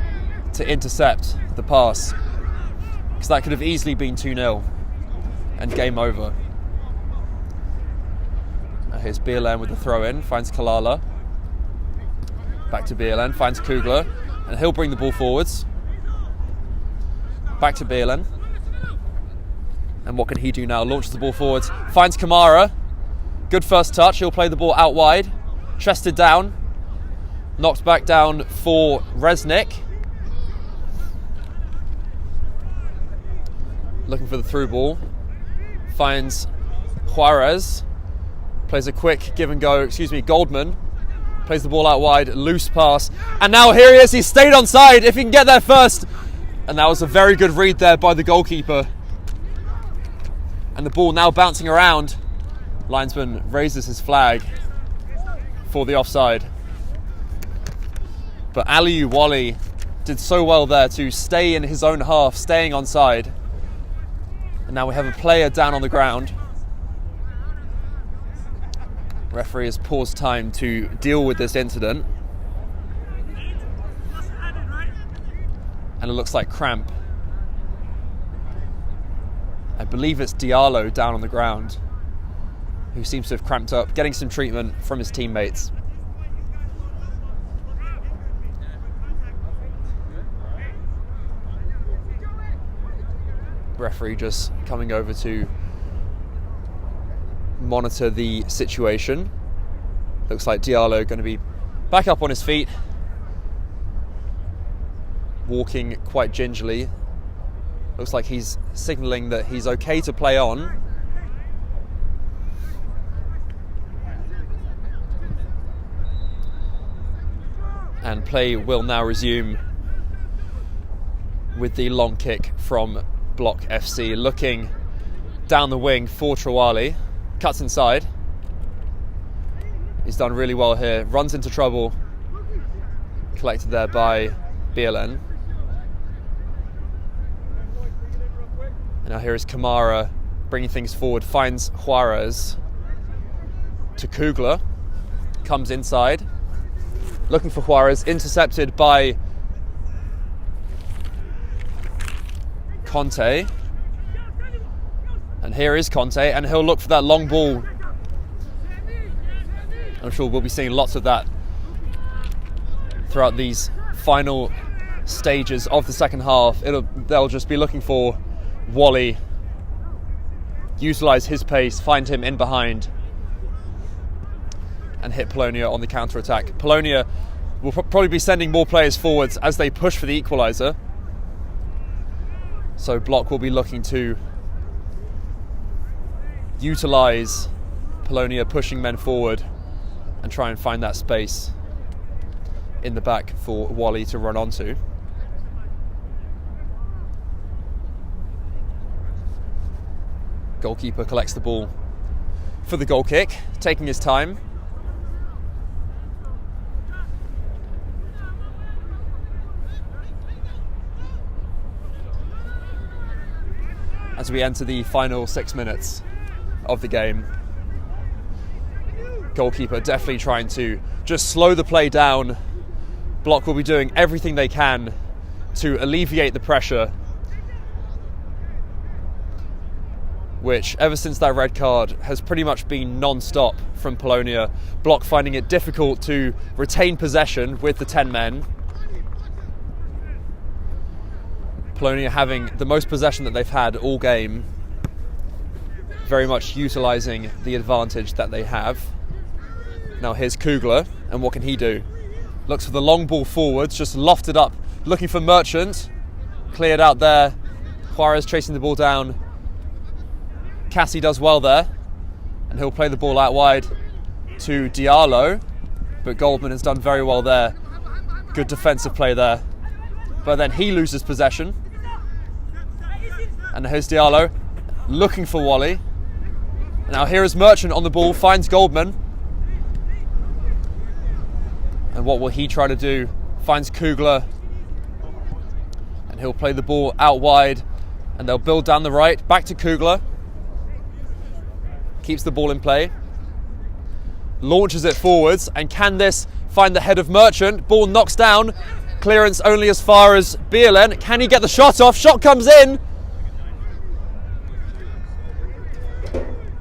to intercept the pass, because that could have easily been 2-0 and game over. Now here's Bielen with the throw-in, finds Kalala. Back to Bielen, finds Kugler, and he'll bring the ball forwards. Back to Bielen. And what can he do now? Launches the ball forwards, finds Kamara. Good first touch, he'll play the ball out wide. Chested down. Knocked back down for Resnick. Looking for the through ball. Finds Juarez. Plays a quick give and go, Goldman. Plays the ball out wide, loose pass. And now here he is, he's stayed onside, if he can get there first. And that was a very good read there by the goalkeeper. And the ball now bouncing around. Linesman raises his flag for the offside. But Aliou Wally did so well there to stay in his own half, staying onside. And now we have a player down on the ground. Referee has paused time to deal with this incident. And it looks like cramp. I believe it's Diallo down on the ground, who seems to have cramped up, getting some treatment from his teammates. Referee just coming over to monitor the situation. Looks like Diallo going to be back up on his feet, walking quite gingerly. Looks like he's signalling that he's okay to play on. And play will now resume with the long kick from Block FC, looking down the wing for Trawali. Cuts inside. He's done really well here. Runs into trouble. Collected there by Bielen. And now here is Kamara bringing things forward. Finds Juarez to Kugler. Comes inside. Looking for Juarez. Intercepted by Conte. And here is Conte, and he'll look for that long ball. I'm sure we'll be seeing lots of that throughout these final stages of the second half. They'll just be looking for Wally, utilise his pace, find him in behind, and hit Polonia on the counter-attack. Polonia will probably be sending more players forwards as they push for the equaliser. So Block will be looking to utilise Polonia pushing men forward and try and find that space in the back for Wally to run onto. Goalkeeper collects the ball for the goal kick, taking his time. As we enter the final 6 minutes of the game, goalkeeper definitely trying to just slow the play down. Block will be doing everything they can to alleviate the pressure, which ever since that red card has pretty much been non-stop from Polonia. Block finding it difficult to retain possession with the 10 men. Polonia having the most possession that they've had all game, very much utilising the advantage that they have. Now here's Kugler, and what can he do? Looks for the long ball forwards, just lofted up, looking for Merchant. Cleared out there. Juarez chasing the ball down. Cassie does well there, and he'll play the ball out wide to Diallo, but Goldman has done very well there. Good defensive play there. But then he loses possession. And here's Diallo, looking for Wally. Now here is Merchant on the ball, finds Goldman. And what will he try to do? Finds Kugler. And he'll play the ball out wide. And they'll build down the right, back to Kugler. Keeps the ball in play. Launches it forwards. And can this find the head of Merchant? Ball knocks down. Clearance only as far as Bierlen. Can he get the shot off? Shot comes in.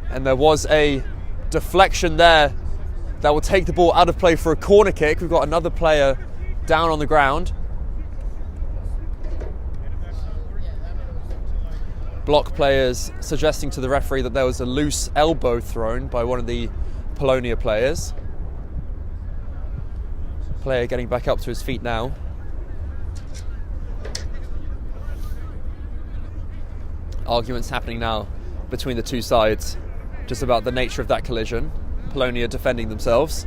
And there was a deflection there that will take the ball out of play for a corner kick. We've got another player down on the ground. Block players suggesting to the referee that there was a loose elbow thrown by one of the Polonia players. Player getting back up to his feet now. Arguments happening now between the two sides, just about the nature of that collision. Polonia defending themselves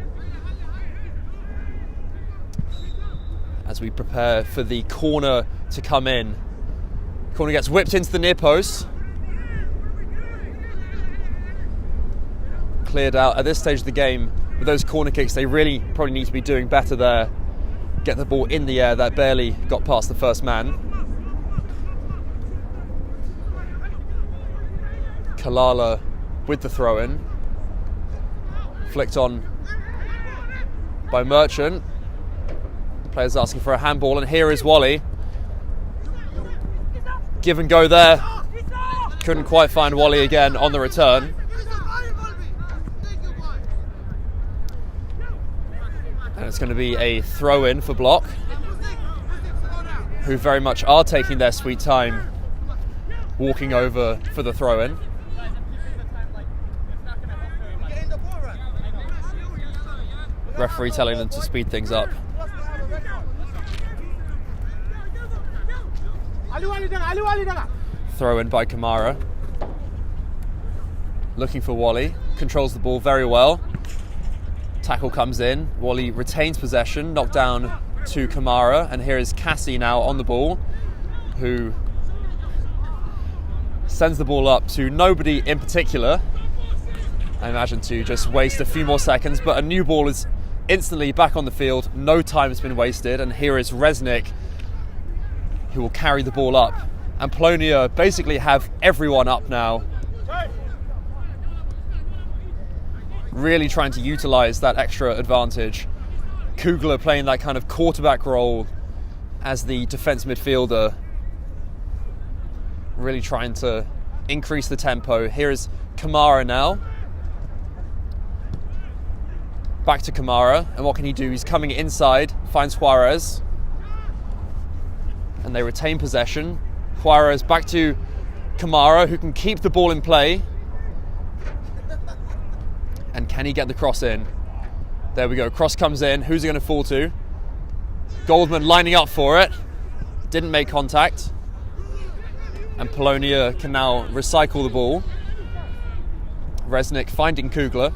as we prepare for the corner to come in. Corner gets whipped into the near post. Cleared out. At this stage of the game, with those corner kicks, they really probably need to be doing better there. Get the ball in the air. That barely got past the first man. Kalala with the throw-in. Flicked on by Merchant. Players asking for a handball, and here is Wally. Give and go there. Couldn't quite find Wally again on the return. And it's going to be a throw-in for Block, who very much are taking their sweet time walking over for the throw-in. Referee telling them to speed things up. Throw in by Kamara. Looking for Wally. Controls the ball very well. Tackle comes in. Wally retains possession. Knocked down to Kamara. And here is Cassie now on the ball, who sends the ball up to nobody in particular. I imagine to just waste a few more seconds. But a new ball is instantly back on the field. No time has been wasted. And here is Resnick, who will carry the ball up. And Polonia basically have everyone up now. Really trying to utilise that extra advantage. Kugler playing that kind of quarterback role as the defence midfielder. Really trying to increase the tempo. Here is Kamara now. Back to Kamara, and what can he do? He's coming inside, finds Juarez. And they retain possession. Juarez back to Kamara, who can keep the ball in play. And can he get the cross in? There we go, cross comes in. Who's it going to fall to? Goldman lining up for it. Didn't make contact. And Polonia can now recycle the ball. Resnick finding Kugler,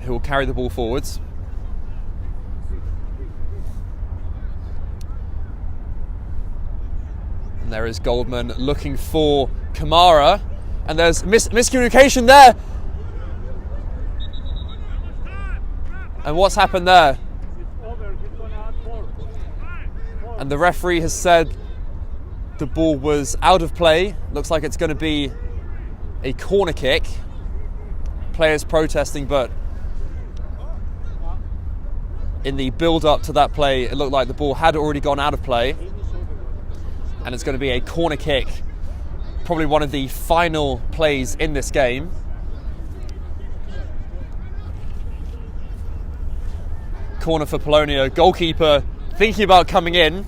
who will carry the ball forwards. And there is Goldman looking for Kamara, And there's miscommunication there. And what's happened there? And the referee has said the ball was out of play. Looks like it's going to be a corner kick. Players protesting, but in the build-up to that play, it looked like the ball had already gone out of play. And it's going to be a corner kick. Probably one of the final plays in this game. Corner for Polonia. Goalkeeper thinking about coming in.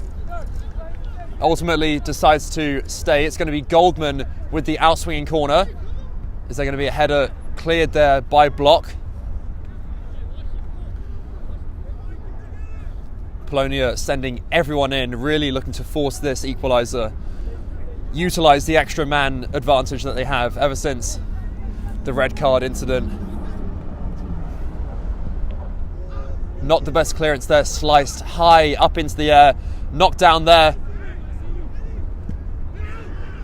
Ultimately decides to stay. It's going to be Goldman with the outswinging corner. Is there going to be a header cleared there by Block? Polonia sending everyone in, really looking to force this equaliser. Utilise the extra man advantage that they have ever since the red card incident. Not the best clearance there, sliced high up into the air, knocked down there.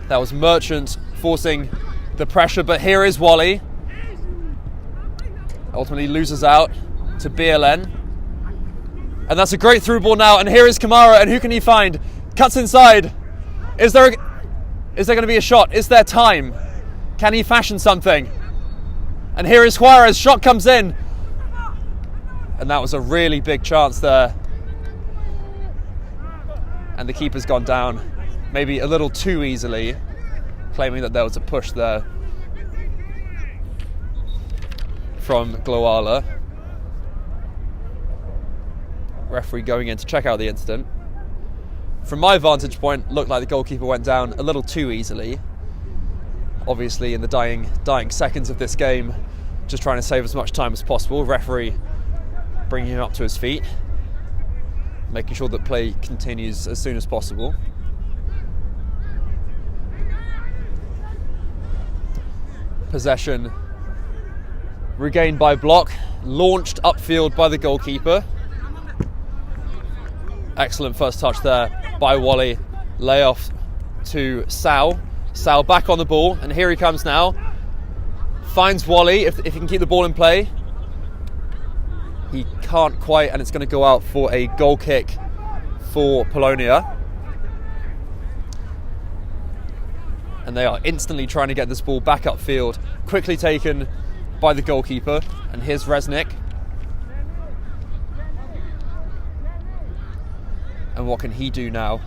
That was Merchant forcing the pressure, but here is Wally. Ultimately loses out to BLN. And that's a great through ball now, and here is Kamara, and who can he find? Cuts inside. Is there going to be a shot? Is there time? Can he fashion something? And here is Juarez, shot comes in. And that was a really big chance there. And the keeper's gone down, maybe a little too easily, claiming that there was a push there from Glowala. Referee going in to check out the incident. From my vantage point, looked like the goalkeeper went down a little too easily. Obviously in the dying seconds of this game, just trying to save as much time as possible. Referee bringing him up to his feet, making sure that play continues as soon as possible. Possession regained by Block, launched upfield by the goalkeeper. Excellent first touch there by Wally. Layoff to Sal. Sal back on the ball, and here he comes now. Finds Wally, if he can keep the ball in play. He can't quite, and it's going to go out for a goal kick for Polonia. And they are instantly trying to get this ball back upfield. Quickly taken by the goalkeeper, and here's Resnick. And what can he do now?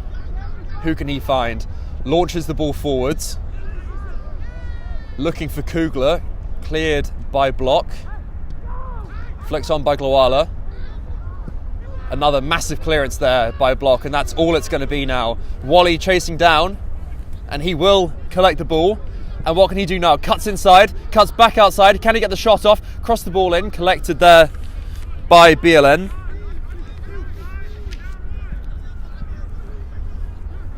Who can he find? Launches the ball forwards. Looking for Kugler. Cleared by Block. Flicks on by Glowala. Another massive clearance there by Block, and that's all it's going to be now. Wally chasing down, and he will collect the ball. And what can he do now? Cuts inside, cuts back outside. Can he get the shot off? Cross the ball in, collected there by BLN.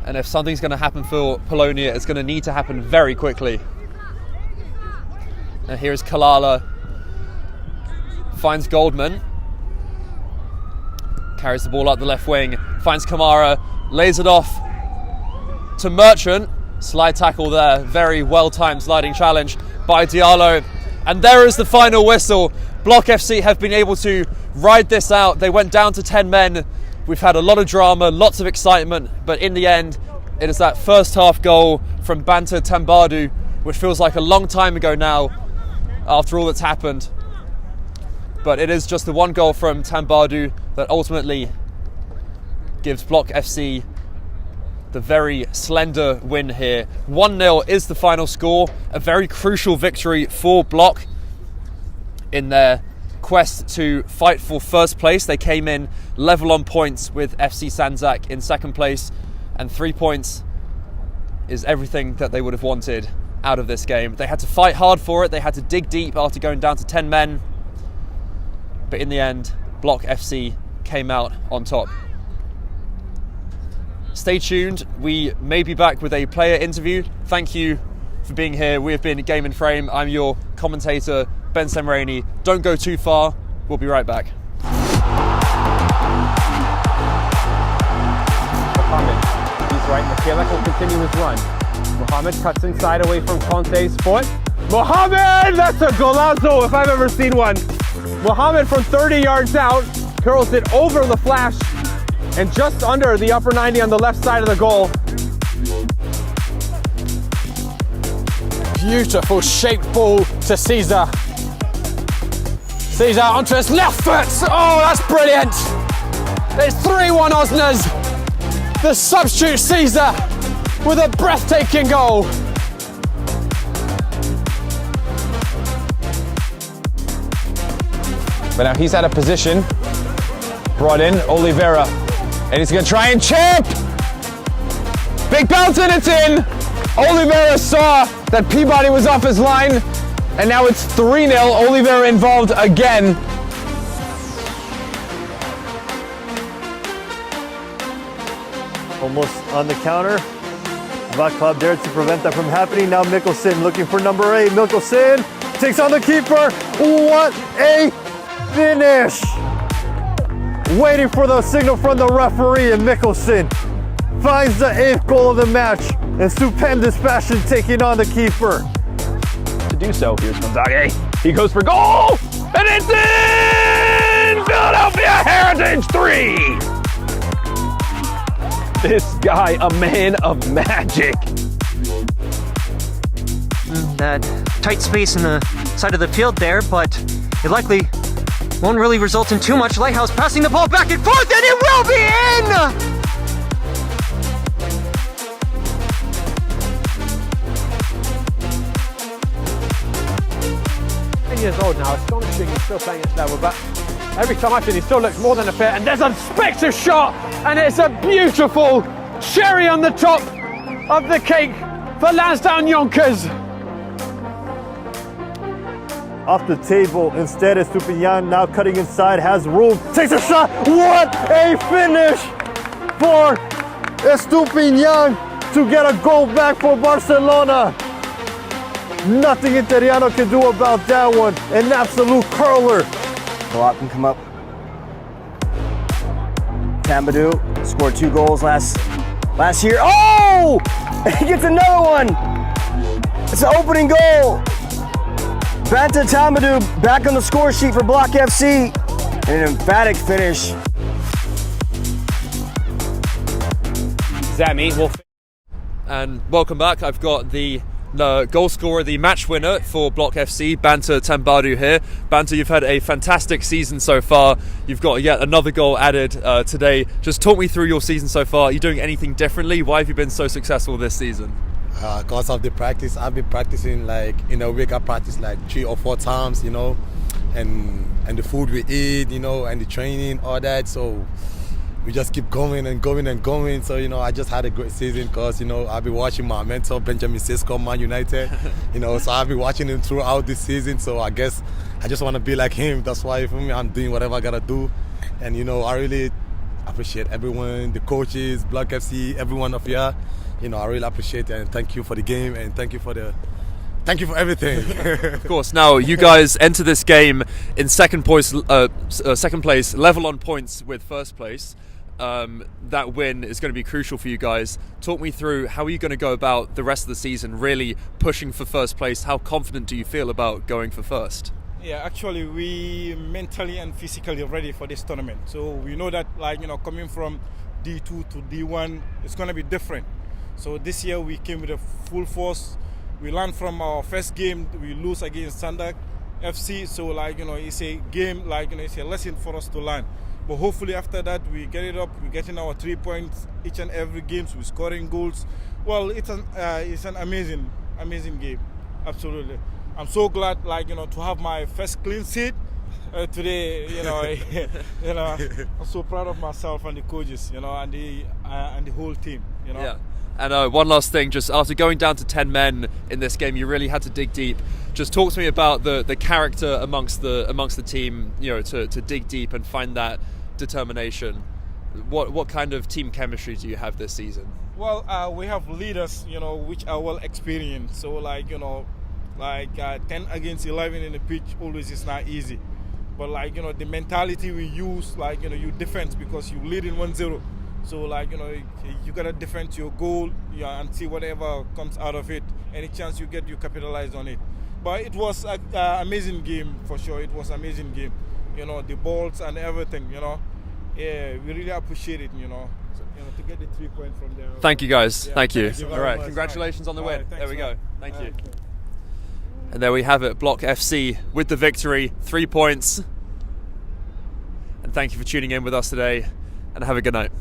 And if something's going to happen for Polonia, it's going to need to happen very quickly. And here's Kalala. Finds Goldman. Carries the ball up the left wing. Finds Kamara. Lays it off to Merchant. Slide tackle there. Very well-timed sliding challenge by Diallo. And there is the final whistle. Block FC have been able to ride this out. They went down to 10 men. We've had a lot of drama, lots of excitement, but in the end, it is that first half goal from Banta Tambadu, which feels like a long time ago now, after all that's happened. But it is just the one goal from Tambadu that ultimately gives Block FC the very slender win here. 1-0 is the final score, a very crucial victory for Block in their quest to fight for first place. They came in level on points with FC Sanzak in second place, and 3 points is everything that they would have wanted out of this game. They had to fight hard for it. They had to dig deep after going down to 10 men, but in the end, Block FC came out on top. Stay tuned. We may be back with a player interview. Thank you for being here. We have been Game in Frame. I'm your commentator, Ben Semrani. Don't go too far. We'll be right back. Mohamed, he's right. Michaela will continue his run. Mohamed cuts inside away from Conte's foot. Mohamed, that's a golazo if I've ever seen one. Mohamed from 30 yards out curls it over the flash and just under the upper 90 on the left side of the goal. Beautiful shaped ball to Caesar. Caesar onto his left foot. Oh, that's brilliant. It's 3-1 Osners. The substitute Caesar with a breathtaking goal. But now he's out of position. Brought in Oliveira. And he's gonna try and chip! Big bounce and it's in! Oliveira saw that Peabody was off his line. And now it's 3-0. Oliveira involved again. Almost on the counter. Vaclav there to prevent that from happening. Now Mikkelsen looking for number 8. Mikkelsen takes on the keeper. What a finish! Waiting for the signal from the referee, and Mikkelsen finds the 8th goal of the match in stupendous fashion, taking on the keeper. To do so, here's Gonzaga. He goes for goal! And it's in! Philadelphia Heritage 3! This guy, a man of magic. That tight space in the side of the field there, but it likely won't really result in too much. Lighthouse passing the ball back and forth, and it will be in! 10 years old now, astonishing he's still playing at this level, but every time I see he still looks more than a fit, and there's a spectre shot, and it's a beautiful cherry on the top of the cake for Lansdowne Yonkers. Off the table, instead Estupinian now cutting inside, has room, takes a shot. What a finish for Estupinian to get a goal back for Barcelona. Nothing Interiano can do about that one. An absolute curler. A lot can come up. Tambadou scored 2 goals last year. Oh! He gets another one. It's the opening goal. Banta Tambadou back on the score sheet for Block FC. And an emphatic finish. Zami will. And welcome back. I've got the goal scorer, the match winner for Block FC, Banta Tambadou here. Banta, you've had a fantastic season so far. You've got yet another goal added today. Just talk me through your season so far. Are you doing anything differently? Why have you been so successful this season? Because of the practice. I've been practicing like in a week. I practice like 3 or 4 times, you know, and the food we eat, you know, and the training, all that. So we just keep going and going and going. So, you know, I just had a great season because, you know, I've been watching my mentor, Benjamin Sesko, Man United. You know, so I've been watching him throughout this season. So I guess I just want to be like him. That's why for me, I'm doing whatever I got to do. And, you know, I really appreciate everyone, the coaches, Block FC, everyone of you. You know, I really appreciate it. And thank you for the game and thank you for everything. Of course. Now, you guys enter this game in second place, level on points with first place. That win is going to be crucial for you guys. Talk me through, how are you going to go about the rest of the season, really pushing for first place? How confident do you feel about going for first? Yeah, actually, we mentally and physically ready for this tournament. So we know that, like, you know, coming from D2 to D1, it's going to be different. So this year we came with a full force. We learned from our first game. We lose against Sandak FC. So, like, you know, it's a game, like, you know, it's a lesson for us to learn. But hopefully after that, we get it up. We're getting our 3 points each and every game. So we're scoring goals. Well, it's an amazing game. Absolutely. I'm so glad, like, you know, to have my first clean sheet today. You know, you know, I'm so proud of myself and the coaches, you know, and the whole team. You know. Yeah. And one last thing, just after going down to 10 men in this game, you really had to dig deep. Just talk to me about the character amongst the team, you know, to dig deep and find that determination. What kind of team chemistry do you have this season? Well, we have leaders, you know, which are well experienced. So, like, you know, like 10 against 11 in the pitch always is not easy. But, like, you know, the mentality we use, like, you know, you defend because you lead in 1-0. So like, you know, you gotta defend your goal, yeah, and see whatever comes out of it. Any chance you get, you capitalize on it. But it was an amazing game for sure. It was an amazing game. You know, the balls and everything, you know. Yeah, we really appreciate it, you know. To get the 3 points from there. Thank you guys. Yeah, thank you. very All right, much. congratulations on the win. Thanks, There we go. man. Thank All you. right. And there we have it, Block FC with the victory, 3 points. And thank you for tuning in with us today, and have a good night.